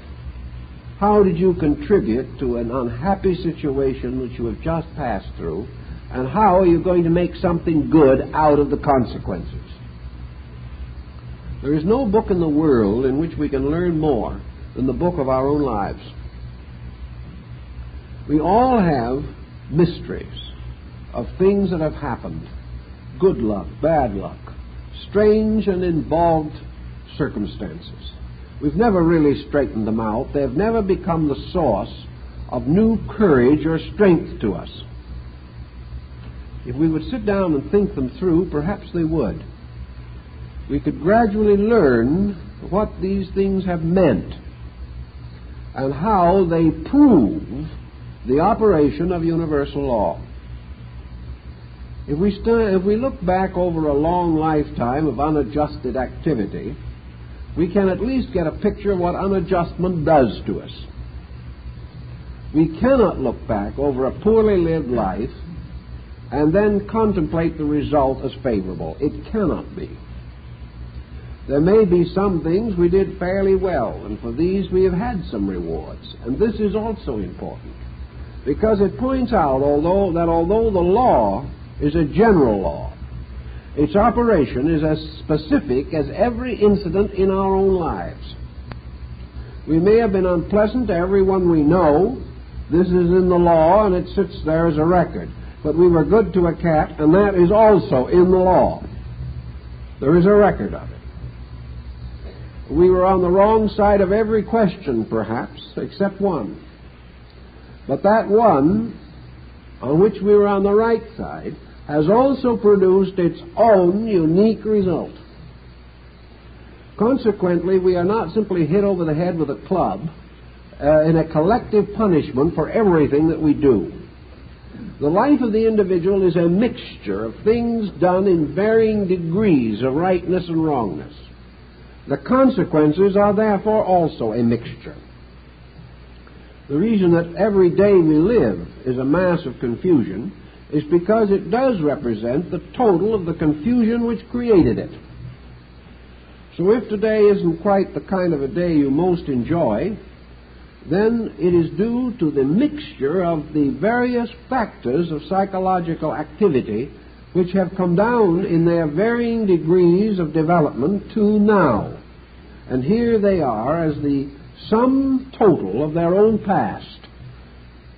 How did you contribute to an unhappy situation which you have just passed through? And how are you going to make something good out of the consequences? There is no book in the world in which we can learn more than the book of our own lives. We all have mysteries of things that have happened, good luck, bad luck, strange and involved circumstances. We've never really straightened them out. They've never become the source of new courage or strength to us. If we would sit down and think them through, perhaps they would. We could gradually learn what these things have meant and how they prove the operation of universal law. If we look back over a long lifetime of unadjusted activity, we can at least get a picture of what unadjustment does to us. We cannot look back over a poorly lived life and then contemplate the result as favorable. It cannot be. There may be some things we did fairly well, and for these we have had some rewards. And this is also important, because it points out although the law is a general law, Its operation is as specific as every incident in our own lives. We may have been unpleasant to everyone we know. This is in the law, and it sits there as a record. But we were good to a cat, and that is also in the law. There is a record of it. We were on the wrong side of every question, perhaps, except one. But that one, on which we were on the right side, has also produced its own unique result. Consequently, we are not simply hit over the head with a club in a collective punishment for everything that we do. The life of the individual is a mixture of things done in varying degrees of rightness and wrongness. The consequences are therefore also a mixture. The reason that every day we live is a mass of confusion is because it does represent the total of the confusion which created it. So if today isn't quite the kind of a day you most enjoy, then it is due to the mixture of the various factors of psychological activity which have come down in their varying degrees of development to now. And here they are as the sum total of their own past,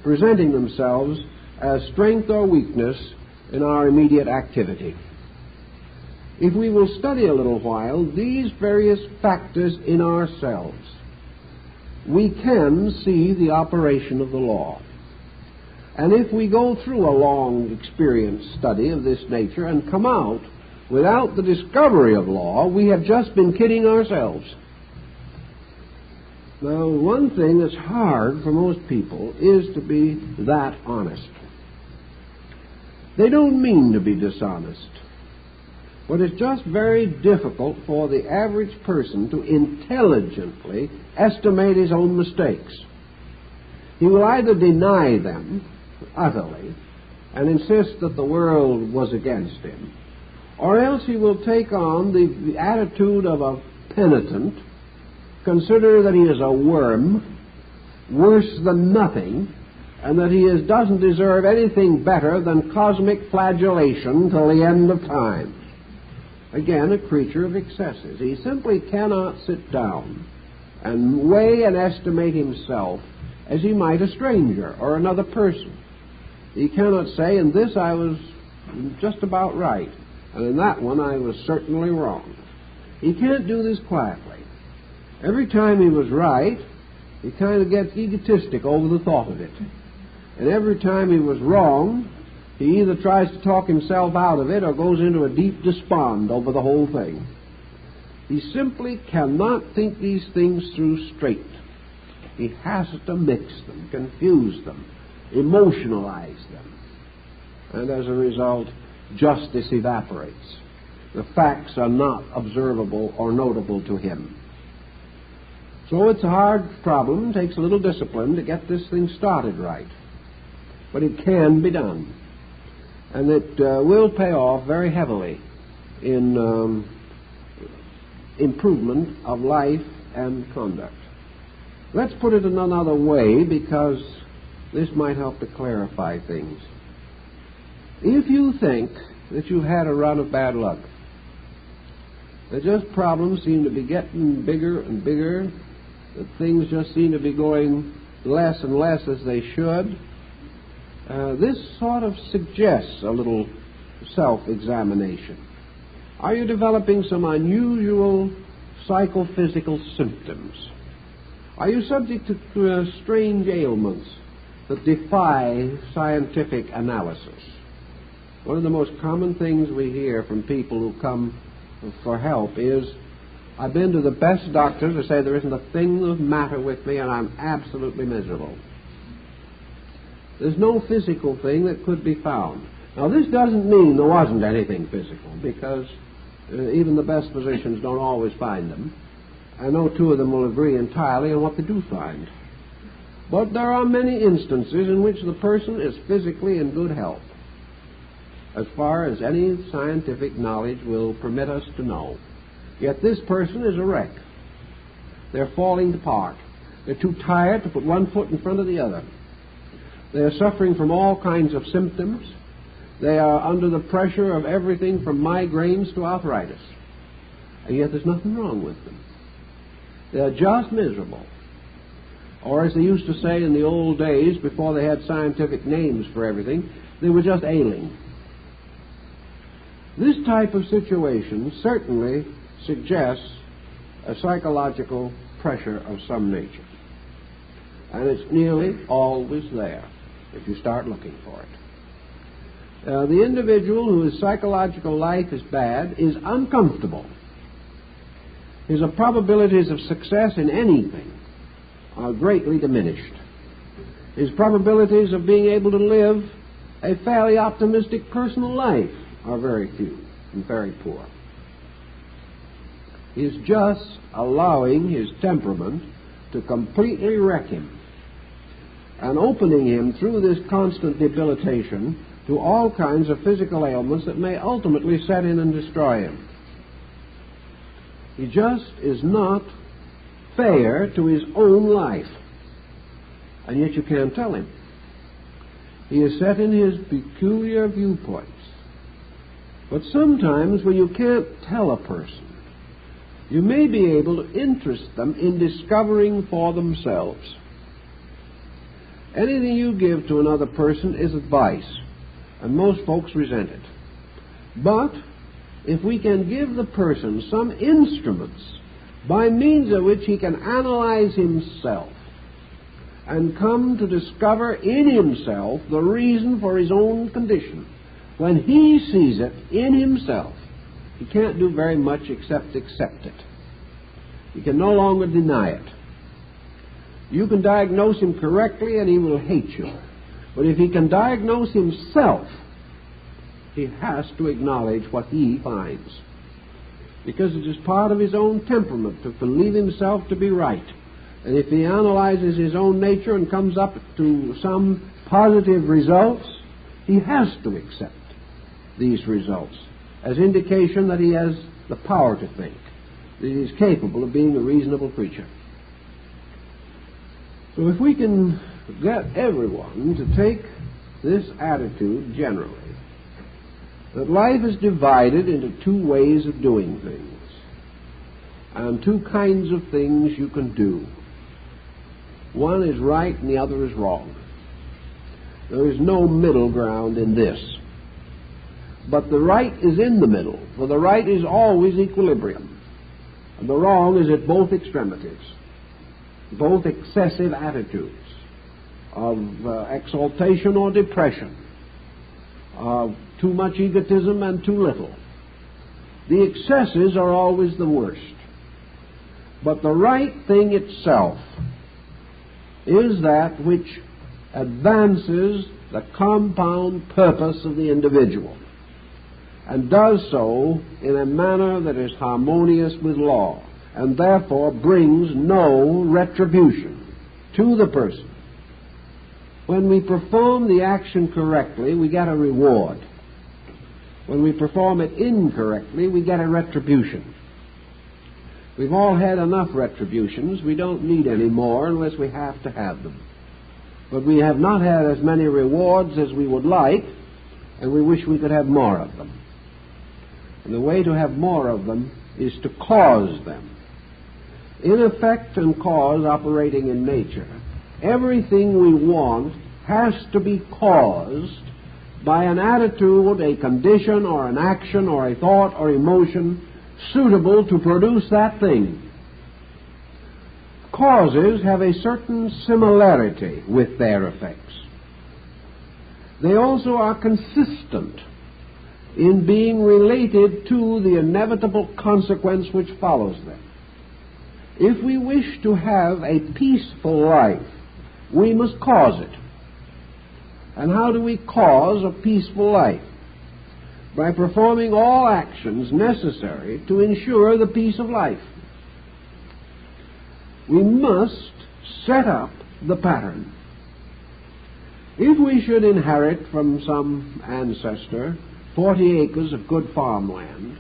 presenting themselves as strength or weakness in our immediate activity. If we will study a little while these various factors in ourselves, we can see the operation of the law. And if we go through a long experience study of this nature and come out without the discovery of law, we have just been kidding ourselves. Now, one thing that's hard for most people is to be that honest. They don't mean to be dishonest, but it's just very difficult for the average person to intelligently estimate his own mistakes. He will either deny them utterly and insist that the world was against him, or else he will take on the attitude of a penitent, consider that he is a worm, worse than nothing, and that he doesn't deserve anything better than cosmic flagellation till the end of time. Again, a creature of excesses. He simply cannot sit down and weigh and estimate himself as he might a stranger or another person. He cannot say, in this I was just about right, and in that one I was certainly wrong. He can't do this quietly. Every time he was right, he kind of gets egotistic over the thought of it. And every time he was wrong, he either tries to talk himself out of it or goes into a deep despond over the whole thing. He simply cannot think these things through straight. He has to mix them, confuse them, emotionalize them. And as a result, justice evaporates. The facts are not observable or notable to him. So it's a hard problem. It takes a little discipline to get this thing started right. But it can be done. And it will pay off very heavily in improvement of life and conduct. Let's put it in another way, because this might help to clarify things. If you think that you've had a run of bad luck, that just problems seem to be getting bigger and bigger, that things just seem to be going less and less as they should, this sort of suggests a little self-examination. Are you developing some unusual psychophysical symptoms? Are you subject to strange ailments that defy scientific analysis? One of the most common things we hear from people who come for help is, I've been to the best doctors who say there isn't a thing the matter with me and I'm absolutely miserable. There's no physical thing that could be found. Now, this doesn't mean there wasn't anything physical, because even the best physicians don't always find them. I know two of them will agree entirely on what they do find. But there are many instances in which the person is physically in good health, as far as any scientific knowledge will permit us to know. Yet this person is a wreck. They're falling apart. They're too tired to put one foot in front of the other. They're suffering from all kinds of symptoms. They are under the pressure of everything from migraines to arthritis. And yet there's nothing wrong with them. They're just miserable. Or as they used to say in the old days, before they had scientific names for everything, they were just ailing. This type of situation certainly suggests a psychological pressure of some nature. And it's nearly always there if you start looking for it. The individual whose psychological life is bad is uncomfortable. His probabilities of success in anything are greatly diminished. His probabilities of being able to live a fairly optimistic personal life are very few and very poor. He's just allowing his temperament to completely wreck him and opening him through this constant debilitation to all kinds of physical ailments that may ultimately set in and destroy him. He just is not fair to his own life, and yet you can't tell him. He is set in his peculiar viewpoints. But sometimes when you can't tell a person, you may be able to interest them in discovering for themselves. Anything you give to another person is advice, and most folks resent it. But if we can give the person some instruments by means of which he can analyze himself and come to discover in himself the reason for his own condition, when he sees it in himself, he can't do very much except accept it. He can no longer deny it. You can diagnose him correctly and he will hate you. But if he can diagnose himself, he has to acknowledge what he finds, because it is part of his own temperament to believe himself to be right. And if he analyzes his own nature and comes up to some positive results, he has to accept these results as indication that he has the power to think, that he is capable of being a reasonable creature. So if we can get everyone to take this attitude generally, that life is divided into two ways of doing things, and two kinds of things you can do. One is right and the other is wrong. There is no middle ground in this. But the right is in the middle, for the right is always equilibrium, and the wrong is at both extremities, both excessive attitudes of exaltation or depression, of too much egotism and too little. The excesses are always the worst. But the right thing itself is that which advances the compound purpose of the individual, and does so in a manner that is harmonious with law, and therefore brings no retribution to the person. When we perform the action correctly, we get a reward. When we perform it incorrectly, we get a retribution. We've all had enough retributions. We don't need any more unless we have to have them. But we have not had as many rewards as we would like, and we wish we could have more of them. And the way to have more of them is to cause them. In effect and cause operating in nature, everything we want has to be caused by an attitude, a condition, or an action, or a thought, or emotion suitable to produce that thing. Causes have a certain similarity with their effects. They also are consistent in being related to the inevitable consequence which follows them. If we wish to have a peaceful life, we must cause it. And how do we cause a peaceful life? By performing all actions necessary to ensure the peace of life. We must set up the pattern. If we should inherit from some ancestor 40 acres of good farmland,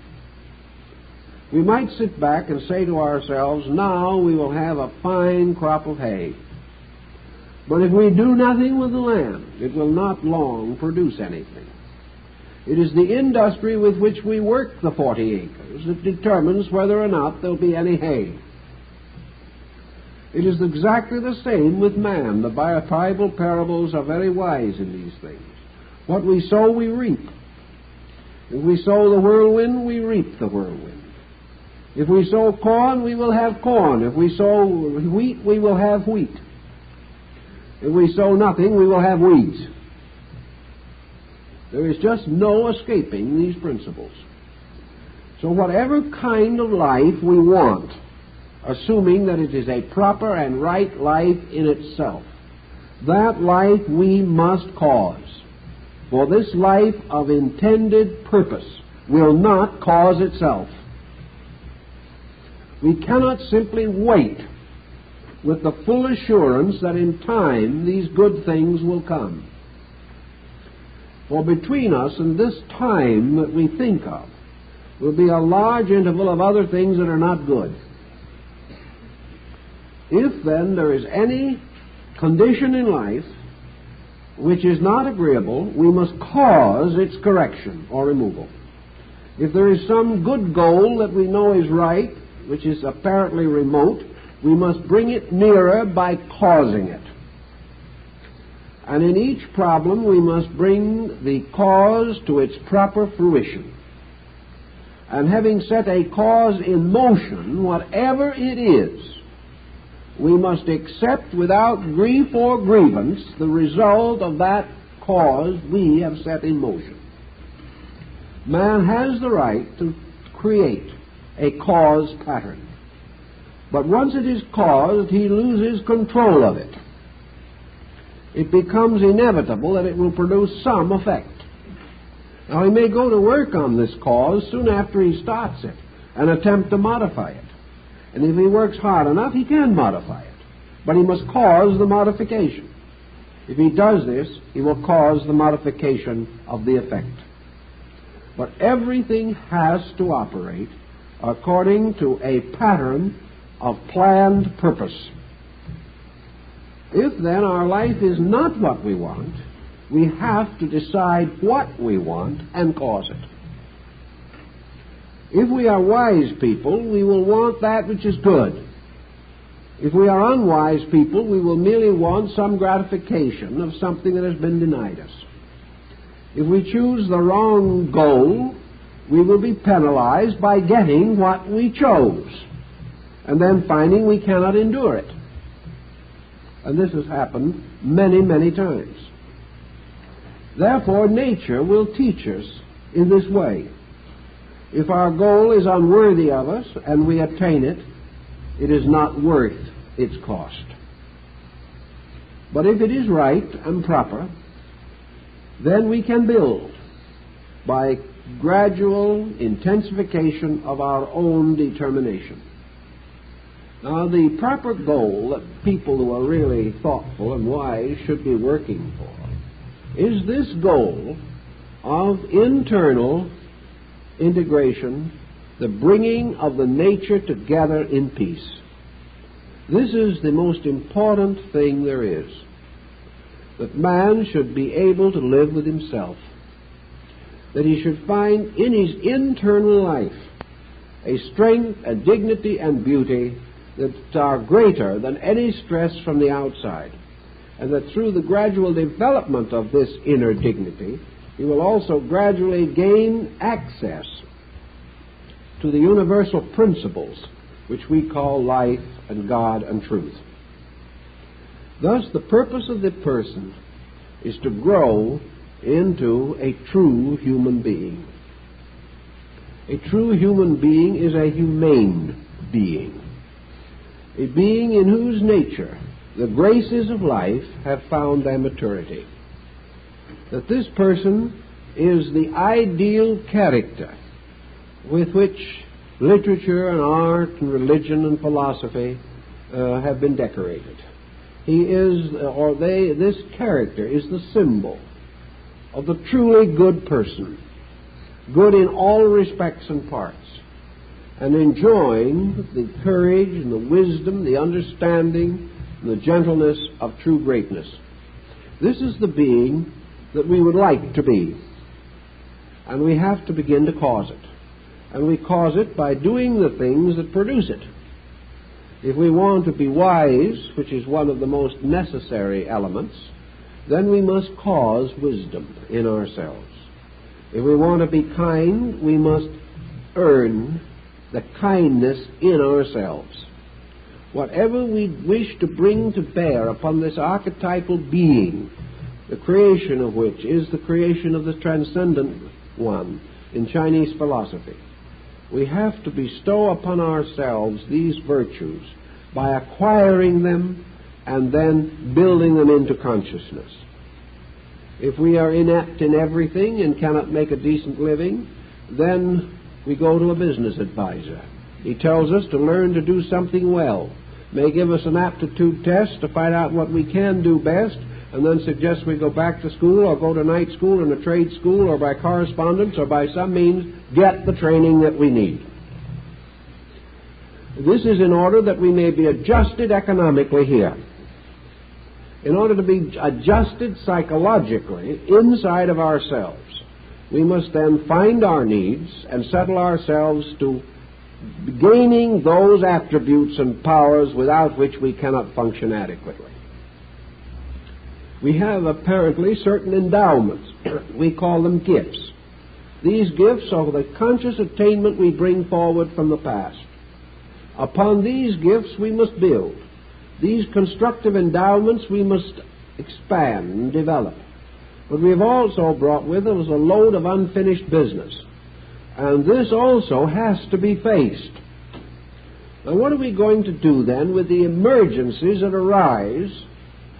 we might sit back and say to ourselves, now we will have a fine crop of hay. But if we do nothing with the land, it will not long produce anything. It is the industry with which we work the 40 acres that determines whether or not there'll be any hay. It is exactly the same with man. The Bible parables are very wise in these things. What we sow, we reap. If we sow the whirlwind, we reap the whirlwind. If we sow corn, we will have corn. If we sow wheat, we will have wheat. If we sow nothing, we will have weeds. There is just no escaping these principles. So whatever kind of life we want, assuming that it is a proper and right life in itself, that life we must cause. For this life of intended purpose will not cause itself. We cannot simply wait with the full assurance that in time these good things will come. For between us and this time that we think of will be a large interval of other things that are not good. If then there is any condition in life which is not agreeable, we must cause its correction or removal. If there is some good goal that we know is right, which is apparently remote, we must bring it nearer by causing it. And in each problem we must bring the cause to its proper fruition. And having set a cause in motion, whatever it is, we must accept without grief or grievance the result of that cause we have set in motion. Man has the right to create a cause pattern. But once it is caused, he loses control of it. It becomes inevitable that it will produce some effect. Now, he may go to work on this cause soon after he starts it and attempt to modify it. And if he works hard enough, he can modify it. But he must cause the modification. If he does this, he will cause the modification of the effect. But everything has to operate according to a pattern of planned purpose. If then our life is not what we want, we have to decide what we want and cause it. If we are wise people, we will want that which is good. If we are unwise people, we will merely want some gratification of something that has been denied us. If we choose the wrong goal, we will be penalized by getting what we chose, and then finding we cannot endure it. And this has happened many, many times. Therefore, nature will teach us in this way. If our goal is unworthy of us and we attain it, it is not worth its cost. But if it is right and proper, then we can build by gradual intensification of our own determination. Now, the proper goal that people who are really thoughtful and wise should be working for is this goal of internal integration, the bringing of the nature together in peace. This is the most important thing there is, that man should be able to live with himself, that he should find in his internal life a strength, a dignity, and beauty that are greater than any stress from the outside, and that through the gradual development of this inner dignity, he will also gradually gain access to the universal principles which we call life and God and truth. Thus, the purpose of the person is to grow into a true human being. A true human being is a humane being, a being in whose nature the graces of life have found their maturity. That this person is the ideal character with which literature and art and religion and philosophy have been decorated. He is, or they, this character is the symbol of the truly good person, good in all respects and parts, and enjoying the courage and the wisdom, the understanding, and the gentleness of true greatness. This is the being that we would like to be. and we have to begin to cause it. And we cause it by doing the things that produce it. If we want to be wise, which is one of the most necessary elements, then we must cause wisdom in ourselves. If we want to be kind, we must earn the kindness in ourselves. Whatever we wish to bring to bear upon this archetypal being, the creation of which is the creation of the transcendent one in Chinese philosophy, we have to bestow upon ourselves these virtues by acquiring them and then building them into consciousness. If we are inept in everything and cannot make a decent living, then we go to a business advisor. He tells us to learn to do something well, may give us an aptitude test to find out what we can do best, and then suggests we go back to school or go to night school and a trade school or by correspondence or by some means get the training that we need. This is in order that we may be adjusted economically here. In order to be adjusted psychologically inside of ourselves, we must then find our needs and settle ourselves to gaining those attributes and powers without which we cannot function adequately. We have apparently certain endowments. We call them gifts. These gifts are the conscious attainment we bring forward from the past. Upon these gifts we must build. These constructive endowments we must expand and develop. But we have also brought with us a load of unfinished business. And this also has to be faced. Now, what are we going to do then with the emergencies that arise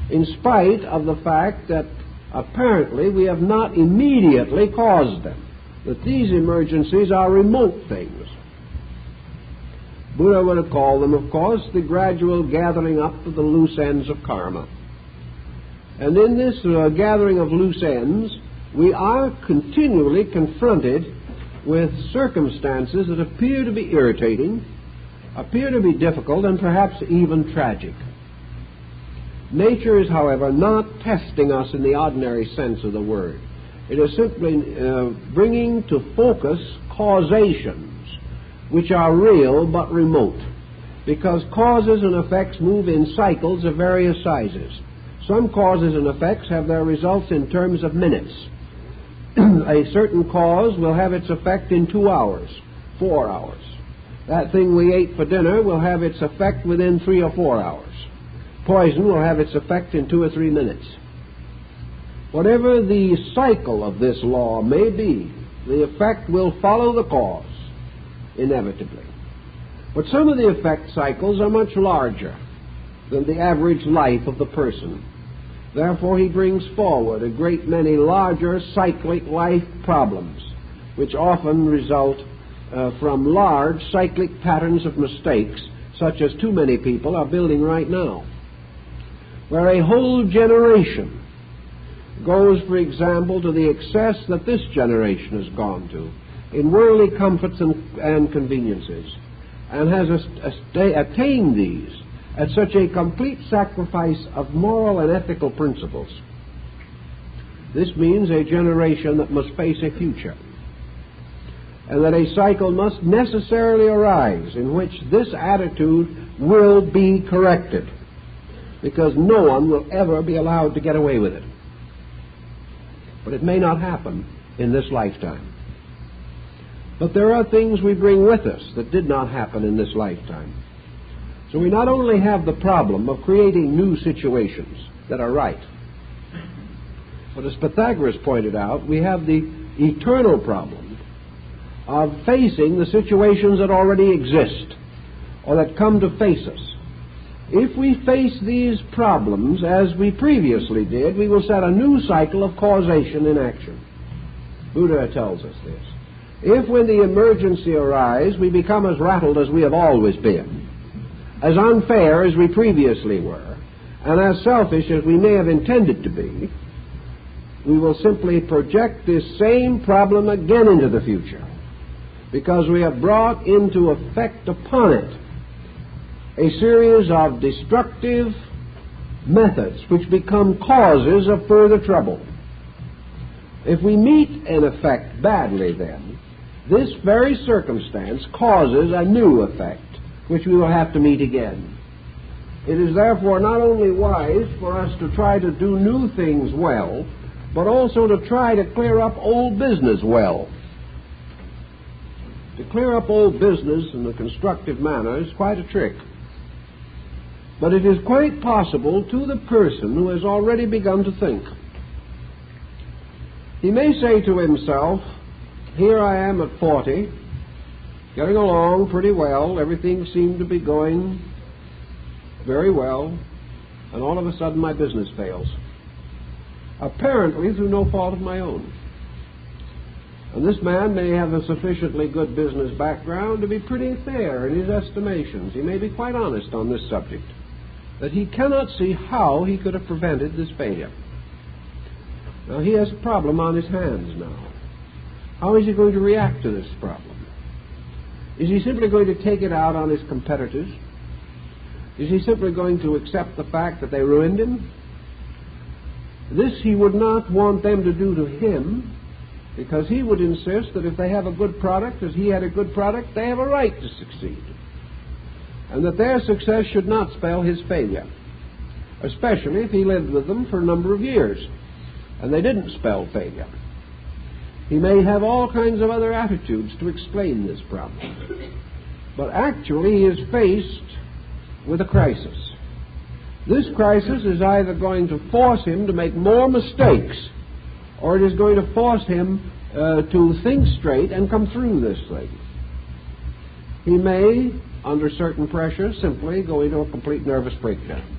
in spite of the fact that apparently we have not immediately caused them? That these emergencies are remote things. Buddha would have called them, of course, the gradual gathering up of the loose ends of karma. And in this gathering of loose ends, we are continually confronted with circumstances that appear to be irritating, appear to be difficult, and perhaps even tragic. Nature is, however, not testing us in the ordinary sense of the word. It is simply bringing to focus causations which are real but remote, because causes and effects move in cycles of various sizes. Some causes and effects have their results in terms of minutes. A certain cause will have its effect in 2 hours, 4 hours. That thing we ate for dinner will have its effect within 3 or 4 hours. Poison will have its effect in 2 or 3 minutes. Whatever the cycle of this law may be, the effect will follow the cause, inevitably. But some of the effect cycles are much larger than the average life of the person. Therefore, he brings forward a great many larger cyclic life problems, which often result from large cyclic patterns of mistakes, such as too many people are building right now, where a whole generation goes, for example, to the excess that this generation has gone to in worldly comforts and conveniences, and has attained these at such a complete sacrifice of moral and ethical principles. This means a generation that must face a future, and that a cycle must necessarily arise in which this attitude will be corrected, because no one will ever be allowed to get away with it. But it may not happen in this lifetime. But there are things we bring with us that did not happen in this lifetime. So we not only have the problem of creating new situations that are right, but as Pythagoras pointed out, we have the eternal problem of facing the situations that already exist or that come to face us. If we face these problems as we previously did, we will set a new cycle of causation in action. Buddha tells us this. If when the emergency arises, we become as rattled as we have always been, as unfair as we previously were, and as selfish as we may have intended to be, we will simply project this same problem again into the future, because we have brought into effect upon it a series of destructive methods which become causes of further trouble. If we meet an effect badly, then, this very circumstance causes a new effect, which we will have to meet again. It is therefore not only wise for us to try to do new things well, but also to try to clear up old business well. To clear up old business in a constructive manner is quite a trick. But it is quite possible to the person who has already begun to think. He may say to himself, here I am at 40, getting along pretty well, everything seemed to be going very well, and all of a sudden my business fails. Apparently through no fault of my own. And this man may have a sufficiently good business background to be pretty fair in his estimations. He may be quite honest on this subject, that he cannot see how he could have prevented this failure. Now he has a problem on his hands now. How is he going to react to this problem? Is he simply going to take it out on his competitors? Is he simply going to accept the fact that they ruined him? This he would not want them to do to him, because he would insist that if they have a good product, as he had a good product, they have a right to succeed, and that their success should not spell his failure, especially if he lived with them for a number of years, and they didn't spell failure. He may have all kinds of other attitudes to explain this problem, but actually he is faced with a crisis. This crisis is either going to force him to make more mistakes, or it is going to force him to think straight and come through this thing. He may, under certain pressure, simply go into a complete nervous breakdown.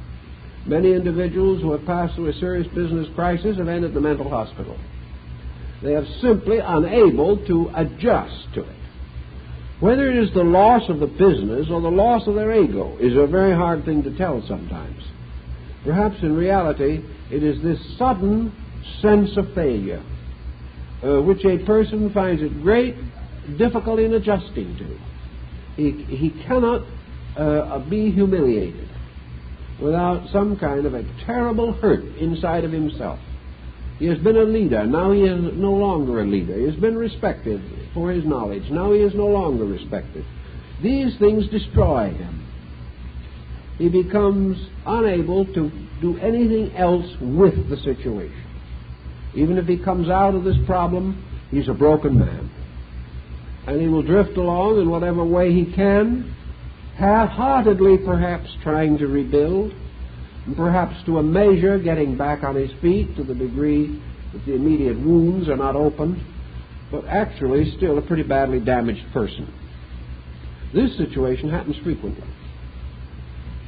Many individuals who have passed through a serious business crisis have ended in the mental hospital. They are simply unable to adjust to it. Whether it is the loss of the business or the loss of their ego is a very hard thing to tell sometimes. Perhaps in reality it is this sudden sense of failure which a person finds it great difficulty in adjusting to. He cannot be humiliated without some kind of a terrible hurt inside of himself. He has been a leader. Now he is no longer a leader. He has been respected for his knowledge. Now he is no longer respected. These things destroy him. He becomes unable to do anything else with the situation. Even if he comes out of this problem, he's a broken man. And he will drift along in whatever way he can, half-heartedly perhaps trying to rebuild, and perhaps to a measure getting back on his feet to the degree that the immediate wounds are not opened, but actually still a pretty badly damaged person. This situation happens frequently.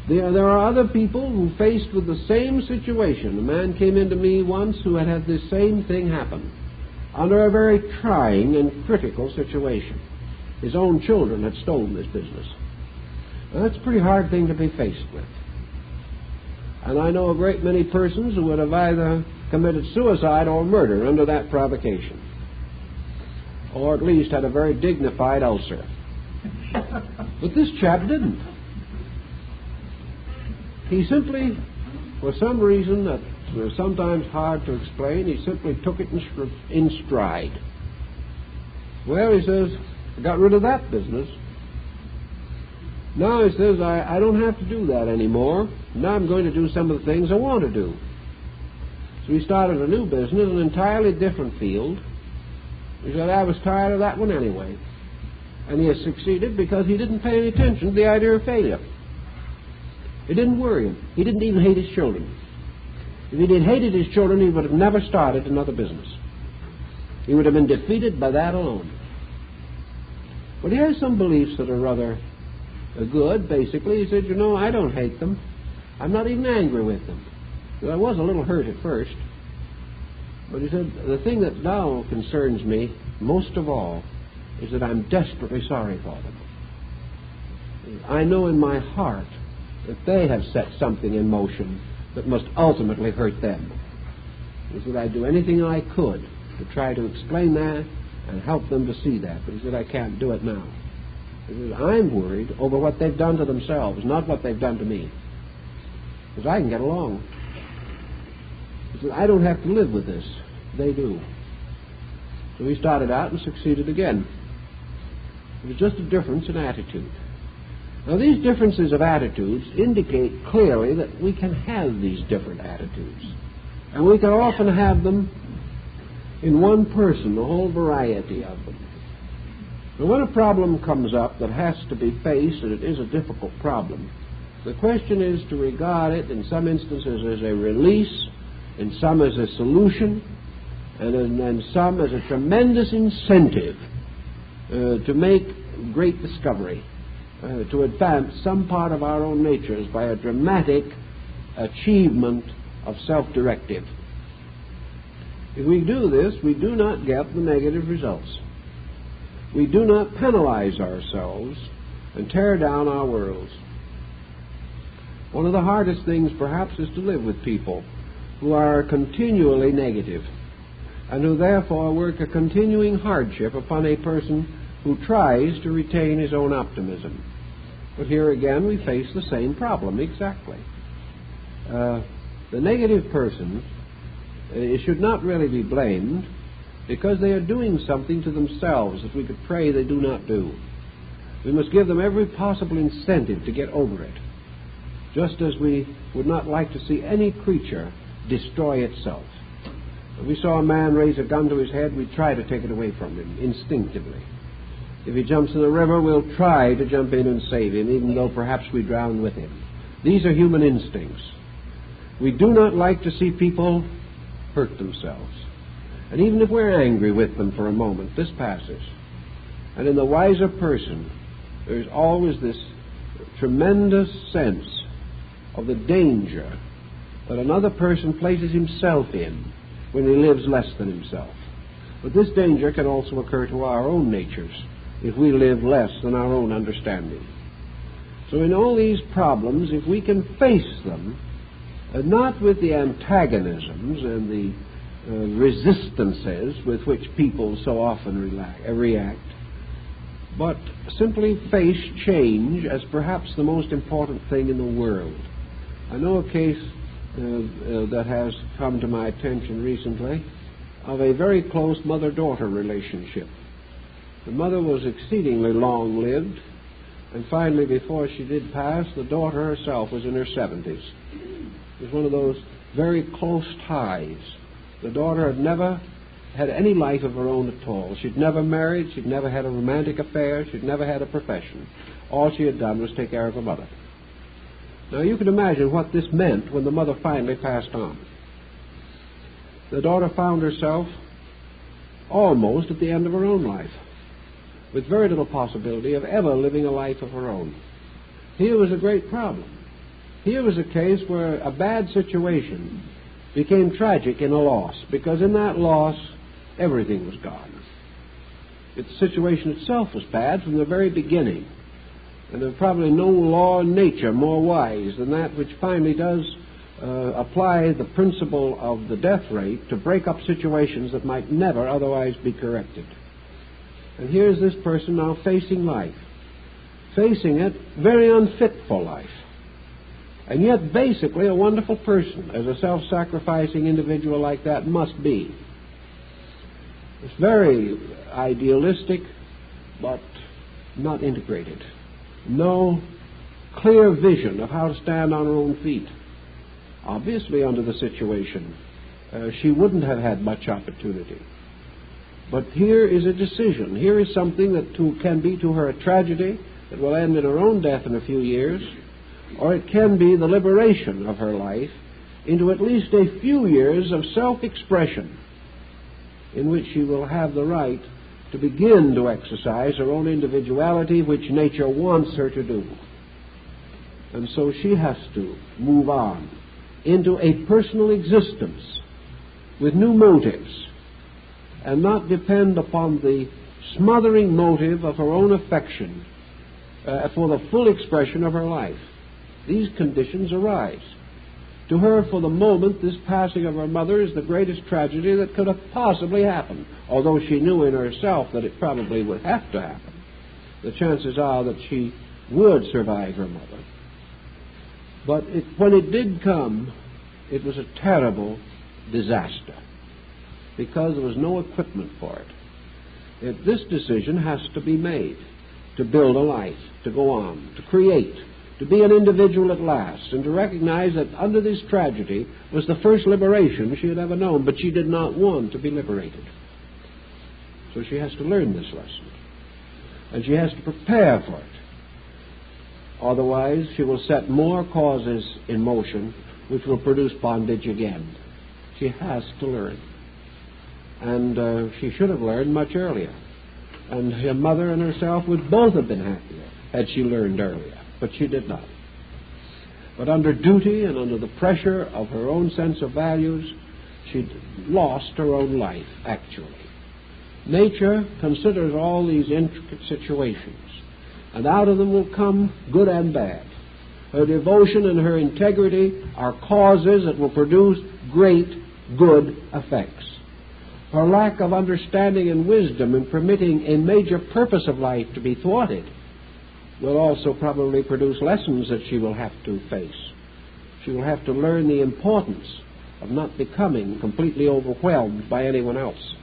There are other people who, faced with the same situation, a man came into me once who had had this same thing happen under a very trying and critical situation. His own children had stolen his business. Now, that's a pretty hard thing to be faced with. And I know a great many persons who would have either committed suicide or murder under that provocation, or at least had a very dignified ulcer. But this chap didn't. He simply, for some reason that was sometimes hard to explain, he simply took it in stride. Well, he says, I got rid of that business. Now, he says, I don't have to do that anymore. Now I'm going to do some of the things I want to do. So he started a new business, an entirely different field. He said, I was tired of that one anyway. And he has succeeded because he didn't pay any attention to the idea of failure. It didn't worry him. He didn't even hate his children. If he had hated his children, he would have never started another business. He would have been defeated by that alone. But he has some beliefs that are rather good, basically. He said, you know, I don't hate them. I'm not even angry with them. I was a little hurt at first. But he said, the thing that now concerns me most of all is that I'm desperately sorry for them. I know in my heart that they have set something in motion that must ultimately hurt them. He said, I'd do anything I could to try to explain that and help them to see that. But he said, I can't do it now. He said, I'm worried over what they've done to themselves, not what they've done to me. Because I can get along. He said, I don't have to live with this. They do. So he started out and succeeded again. It was just a difference in attitude. Now, these differences of attitudes indicate clearly that we can have these different attitudes. And we can often have them in one person, a whole variety of them. Now, when a problem comes up that has to be faced, and it is a difficult problem, the question is to regard it in some instances as a release, in some as a solution, and in some as a tremendous incentive to make great discovery, to advance some part of our own natures by a dramatic achievement of self-directive. If we do this, we do not get the negative results. We do not penalize ourselves and tear down our worlds. One of the hardest things, perhaps, is to live with people who are continually negative and who therefore work a continuing hardship upon a person who tries to retain his own optimism. But here again we face the same problem exactly. The negative person should not really be blamed because they are doing something to themselves that we could pray they do not do. We must give them every possible incentive to get over it, just as we would not like to see any creature destroy itself. If we saw a man raise a gun to his head, we'd try to take it away from him instinctively. If he jumps in the river, we'll try to jump in and save him, even though perhaps we drown with him. These are human instincts. We do not like to see people hurt themselves. And even if we're angry with them for a moment, this passes. And in the wiser person, there's always this tremendous sense of the danger that another person places himself in when he lives less than himself. But this danger can also occur to our own natures if we live less than our own understanding. So in all these problems, if we can face them, not with the antagonisms and the resistances with which people so often react, but simply face change as perhaps the most important thing in the world. I know a case that has come to my attention recently of a very close mother-daughter relationship. The mother was exceedingly long-lived, and finally, before she did pass, the daughter herself was in her 70s. It was one of those very close ties. The daughter had never had any life of her own at all. She'd never married, she'd never had a romantic affair, she'd never had a profession. All she had done was take care of her mother. Now you can imagine what this meant when the mother finally passed on. The daughter found herself almost at the end of her own life, with very little possibility of ever living a life of her own. Here was a great problem. Here was a case where a bad situation became tragic in a loss, because in that loss, everything was gone. The situation itself was bad from the very beginning, and there's probably no law in nature more wise than that which finally does apply the principle of the death rate to break up situations that might never otherwise be corrected. And here's this person now facing life, facing it very unfit for life, and yet basically a wonderful person, as a self-sacrificing individual like that must be. It's very idealistic, but not integrated. No clear vision of how to stand on her own feet. Obviously, under the situation, she wouldn't have had much opportunity. But here is a decision. Here is something that can be to her a tragedy that will end in her own death in a few years, or it can be the liberation of her life into at least a few years of self-expression in which she will have the right to begin to exercise her own individuality, which nature wants her to do. And so she has to move on into a personal existence with new motives, and not depend upon the smothering motive of her own affection for the full expression of her life. These conditions arise. To her, for the moment, this passing of her mother is the greatest tragedy that could have possibly happened, although she knew in herself that it probably would have to happen. The chances are that she would survive her mother. But when it did come, it was a terrible disaster, because there was no equipment for it. This decision has to be made to build a life, to go on, to create, to be an individual at last, and to recognize that under this tragedy was the first liberation she had ever known, but she did not want to be liberated. So she has to learn this lesson, and she has to prepare for it. Otherwise, she will set more causes in motion which will produce bondage again. She has to learn. And she should have learned much earlier. And her mother and herself would both have been happier had she learned earlier. But she did not. But under duty and under the pressure of her own sense of values, she lost her own life, actually. Nature considers all these intricate situations, and out of them will come good and bad. Her devotion and her integrity are causes that will produce great good effects. Her lack of understanding and wisdom in permitting a major purpose of life to be thwarted will also probably produce lessons that she will have to face. She will have to learn the importance of not becoming completely overwhelmed by anyone else.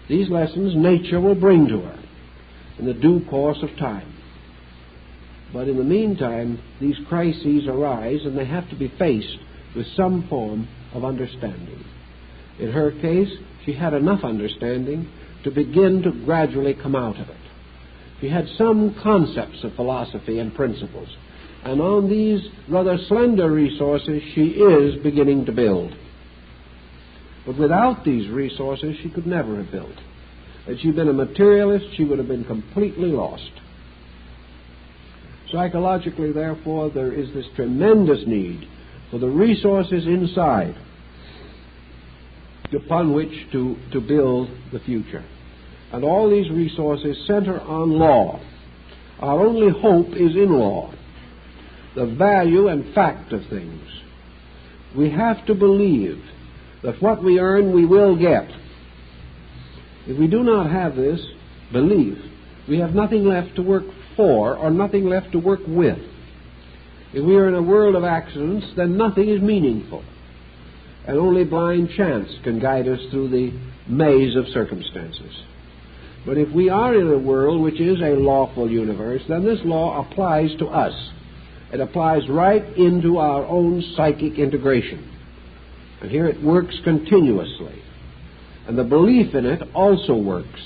These lessons nature will bring to her in the due course of time. But in the meantime, these crises arise, and they have to be faced with some form of understanding. In her case, she had enough understanding to begin to gradually come out of it. She had some concepts of philosophy and principles, and on these rather slender resources she is beginning to build. But without these resources she could never have built. Had she been a materialist, she would have been completely lost. Psychologically, therefore, there is this tremendous need for the resources inside upon which to build the future. And all these resources center on law. Our only hope is in law, the value and fact of things. We have to believe that what we earn we will get. If we do not have this belief, we have nothing left to work for or nothing left to work with. If we are in a world of accidents, then nothing is meaningful, and only blind chance can guide us through the maze of circumstances. But if we are in a world which is a lawful universe, then this law applies to us. It applies right into our own psychic integration. And here it works continuously. And the belief in it also works.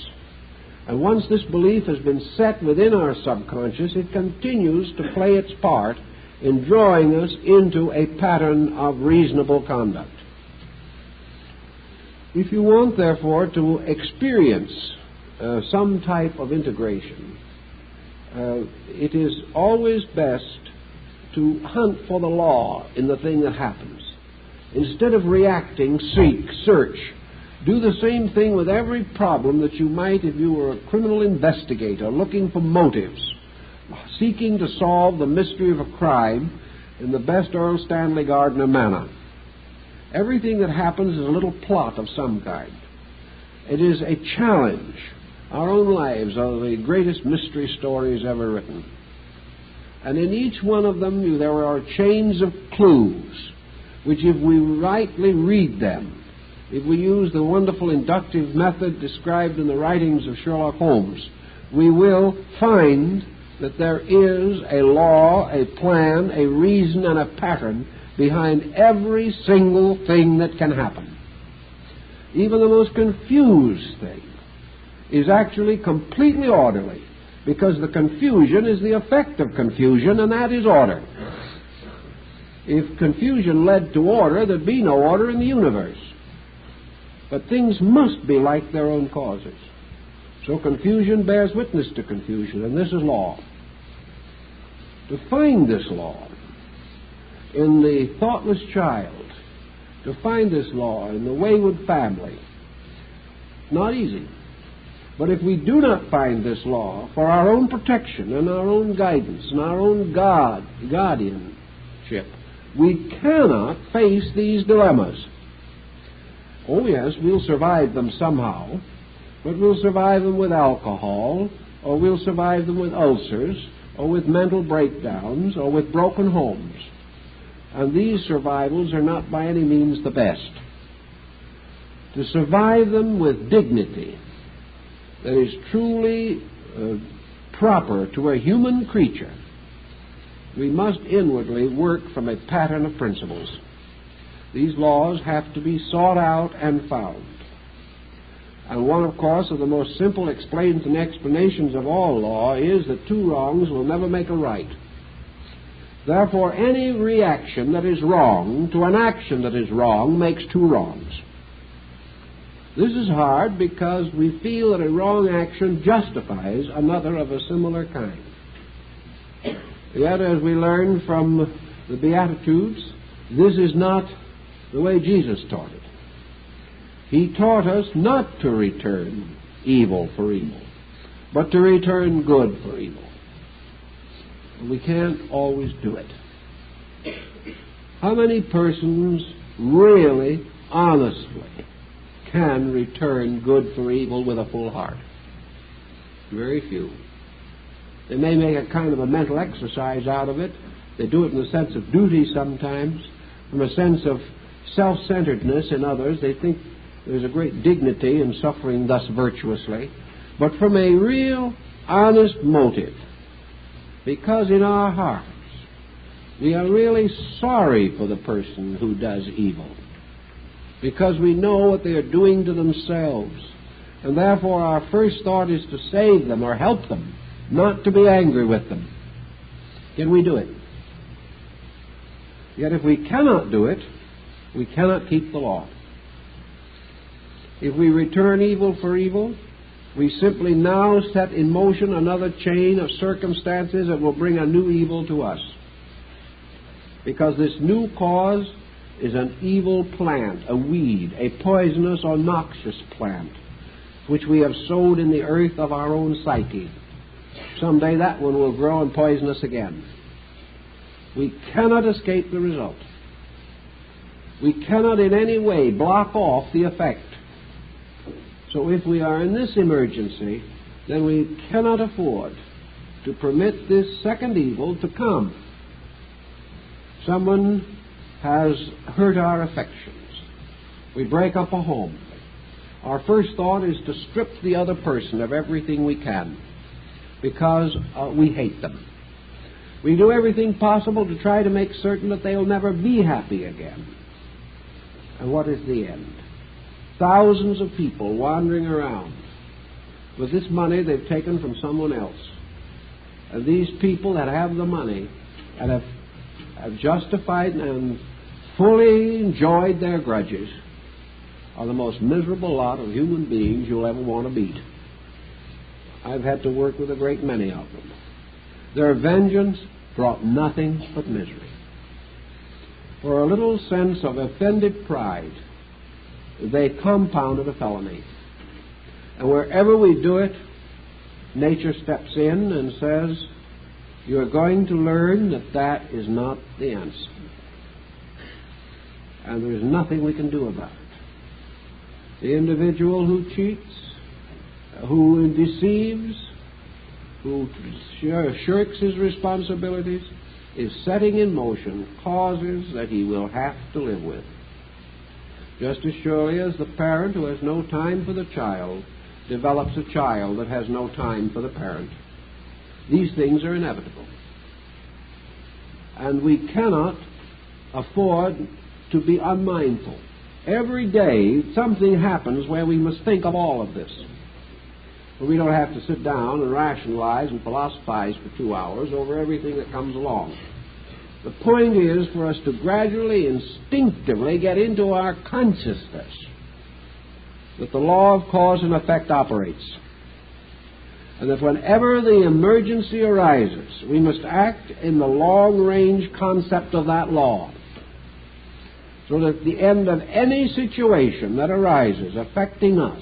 And once this belief has been set within our subconscious, it continues to play its part in drawing us into a pattern of reasonable conduct. If you want, therefore, to experience some type of integration, it is always best to hunt for the law in the thing that happens. Instead of reacting, seek, search. Do the same thing with every problem that you might if you were a criminal investigator looking for motives, seeking to solve the mystery of a crime in the best Earl Stanley Gardner manner. Everything that happens is a little plot of some kind. It is a challenge. Our own lives are the greatest mystery stories ever written. And in each one of them there are chains of clues, which if we rightly read them, if we use the wonderful inductive method described in the writings of Sherlock Holmes, we will find that there is a law, a plan, a reason, and a pattern behind every single thing that can happen. Even the most confused thing is actually completely orderly, because the confusion is the effect of confusion, and that is order. If confusion led to order, there'd be no order in the universe. But things must be like their own causes. So confusion bears witness to confusion, and this is law. To find this law in the thoughtless child, to find this law in the wayward family, not easy. But if we do not find this law for our own protection and our own guidance and our own guardianship, we cannot face these dilemmas. Oh yes, we'll survive them somehow, but we'll survive them with alcohol, or we'll survive them with ulcers, or with mental breakdowns, or with broken homes. And these survivals are not by any means the best. To survive them with dignity, that is truly proper to a human creature, we must inwardly work from a pattern of principles. These laws have to be sought out and found. And one, of course, of the most simple explains and explanations of all law is that two wrongs will never make a right. Therefore, any reaction that is wrong to an action that is wrong makes two wrongs. This is hard because we feel that a wrong action justifies another of a similar kind. Yet, as we learn from the Beatitudes, this is not the way Jesus taught it. He taught us not to return evil for evil, but to return good for evil. We can't always do it. How many persons really, honestly, can return good for evil with a full heart? Very few. They may make a kind of a mental exercise out of it. They do it in the sense of duty sometimes, from a sense of self-centeredness in others. They think there's a great dignity in suffering thus virtuously, but from a real, honest motive, because in our hearts we are really sorry for the person who does evil, because we know what they are doing to themselves, and therefore our first thought is to save them or help them, not to be angry with them. Can we do it? Yet if we cannot do it, we cannot keep the law. If we return evil for evil, we simply now set in motion another chain of circumstances that will bring a new evil to us. Because this new cause is an evil plant, a weed, a poisonous or noxious plant, which we have sowed in the earth of our own psyche. Someday that one will grow and poison us again. We cannot escape the result. We cannot in any way block off the effect. So if we are in this emergency, then we cannot afford to permit this second evil to come. Someone has hurt our affections. We break up a home. Our first thought is to strip the other person of everything we can, because we hate them. We do everything possible to try to make certain that they'll never be happy again. And what is the end? Thousands of people wandering around with this money they've taken from someone else. And these people that have the money and have justified and fully enjoyed their grudges are the most miserable lot of human beings you'll ever want to meet. I've had to work with a great many of them. Their vengeance brought nothing but misery. For a little sense of offended pride, they compounded a felony. And wherever we do it, nature steps in and says, you're going to learn that that is not the answer. And there's nothing we can do about it. The individual who cheats, who deceives, who shirks his responsibilities, is setting in motion causes that he will have to live with. Just as surely as the parent who has no time for the child develops a child that has no time for the parent. These things are inevitable. And we cannot afford to be unmindful. Every day something happens where we must think of all of this. But we don't have to sit down and rationalize and philosophize for 2 hours over everything that comes along. The point is for us to gradually, instinctively get into our consciousness that the law of cause and effect operates. And that whenever the emergency arises, we must act in the long-range concept of that law. So that at the end of any situation that arises affecting us,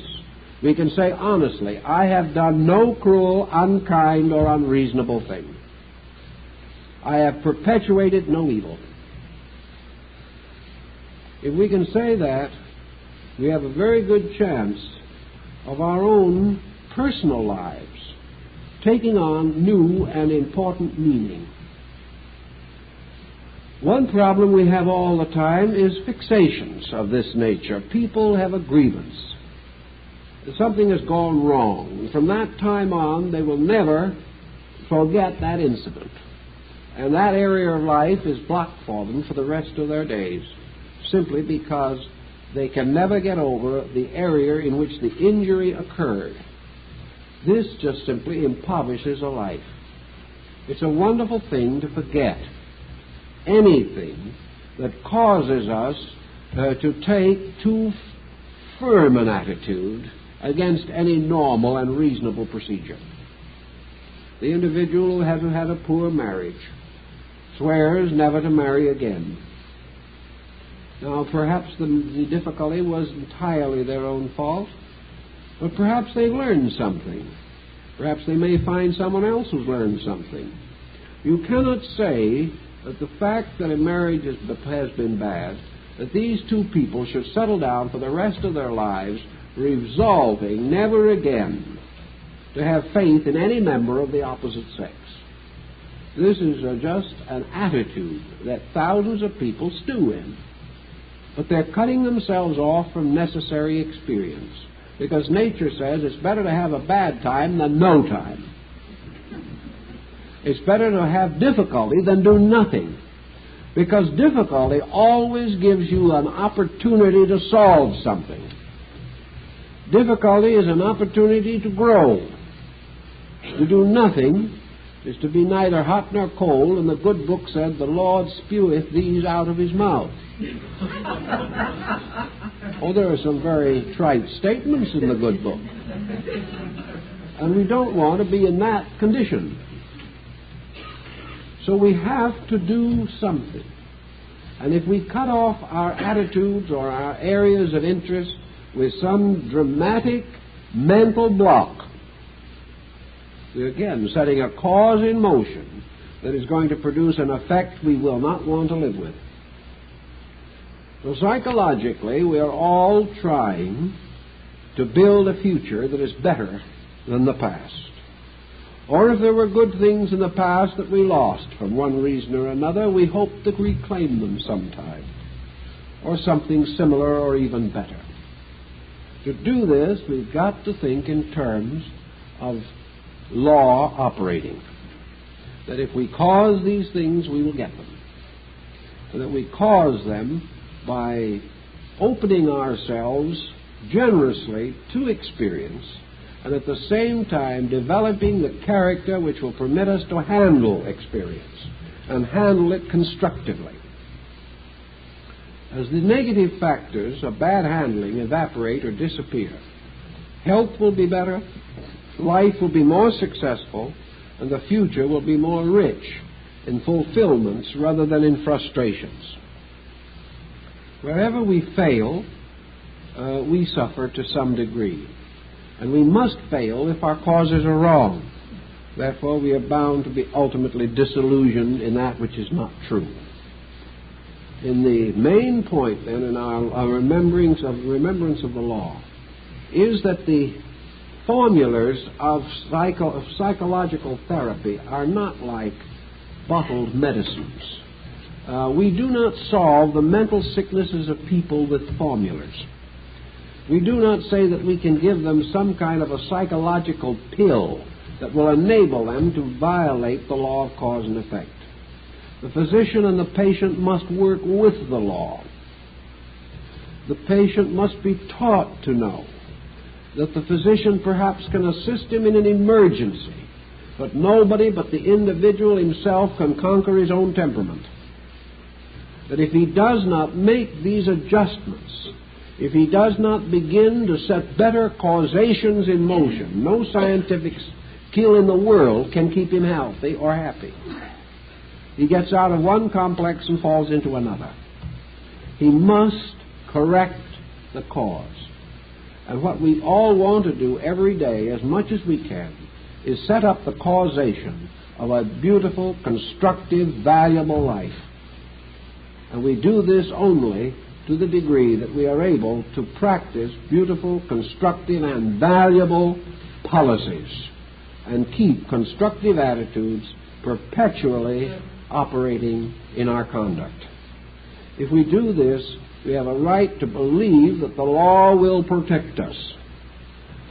we can say honestly, I have done no cruel, unkind, or unreasonable thing. I have perpetuated no evil. If we can say that, we have a very good chance of our own personal lives taking on new and important meaning. One problem we have all the time is fixations of this nature. People have a grievance. that something has gone wrong. From that time on, they will never forget that incident. And that area of life is blocked for them for the rest of their days, simply because they can never get over the area in which the injury occurred. This just simply impoverishes a life. It's a wonderful thing to forget anything that causes us to take too firm an attitude against any normal and reasonable procedure. The individual who has had a poor marriage swears never to marry again. Now, perhaps the difficulty was entirely their own fault, but perhaps they learned something. Perhaps they may find someone else who's learned something. You cannot say that the fact that a marriage has been bad, that these two people should settle down for the rest of their lives resolving never again to have faith in any member of the opposite sex. This is just an attitude that thousands of people stew in. But they're cutting themselves off from necessary experience, because nature says it's better to have a bad time than no time. It's better to have difficulty than do nothing, because difficulty always gives you an opportunity to solve something. Difficulty is an opportunity to grow. To do nothing is to be neither hot nor cold, and the good book said, "The Lord speweth these out of his mouth." Oh, there are some very trite statements in the good book. And we don't want to be in that condition. So we have to do something. And if we cut off our attitudes or our areas of interest with some dramatic mental block, we're again setting a cause in motion that is going to produce an effect we will not want to live with. So psychologically, we are all trying to build a future that is better than the past. Or if there were good things in the past that we lost from one reason or another, we hope to reclaim them sometime, or something similar or even better. To do this, we've got to think in terms of law operating. That if we cause these things, we will get them. And that we cause them by opening ourselves generously to experience, and at the same time developing the character which will permit us to handle experience and handle it constructively. As the negative factors of bad handling evaporate or disappear, health will be better, life will be more successful, and the future will be more rich in fulfillments rather than in frustrations. Wherever we fail, we suffer to some degree. And we must fail if our causes are wrong. Therefore, we are bound to be ultimately disillusioned in that which is not true. In the main point, then, in our remembrance of the law, is that the formulas of psychological therapy are not like bottled medicines. We do not solve the mental sicknesses of people with formulas. We do not say that we can give them some kind of a psychological pill that will enable them to violate the law of cause and effect. The physician and the patient must work with the law. The patient must be taught to know that the physician perhaps can assist him in an emergency, but nobody but the individual himself can conquer his own temperament. That if he does not make these adjustments, if he does not begin to set better causations in motion, no scientific skill in the world can keep him healthy or happy. He gets out of one complex and falls into another. He must correct the cause. And what we all want to do every day, as much as we can, is set up the causation of a beautiful, constructive, valuable life. And we do this only to the degree that we are able to practice beautiful, constructive, and valuable policies and keep constructive attitudes perpetually operating in our conduct. If we do this, we have a right to believe that the law will protect us.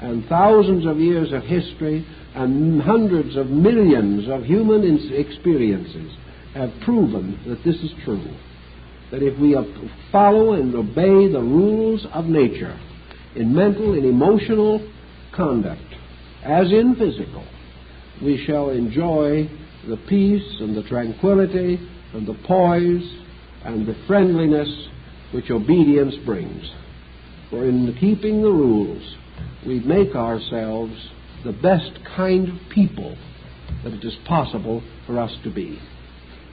and thousands of years of history and hundreds of millions of human experiences have proven that this is true. That if we follow and obey the rules of nature in mental and emotional conduct, as in physical, we shall enjoy the peace and the tranquility and the poise and the friendliness which obedience brings. For in keeping the rules, we make ourselves the best kind of people that it is possible for us to be.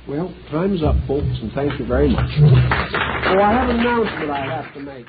Well, time's up, folks, and thank you very much. Oh, I have an announcement I have to make.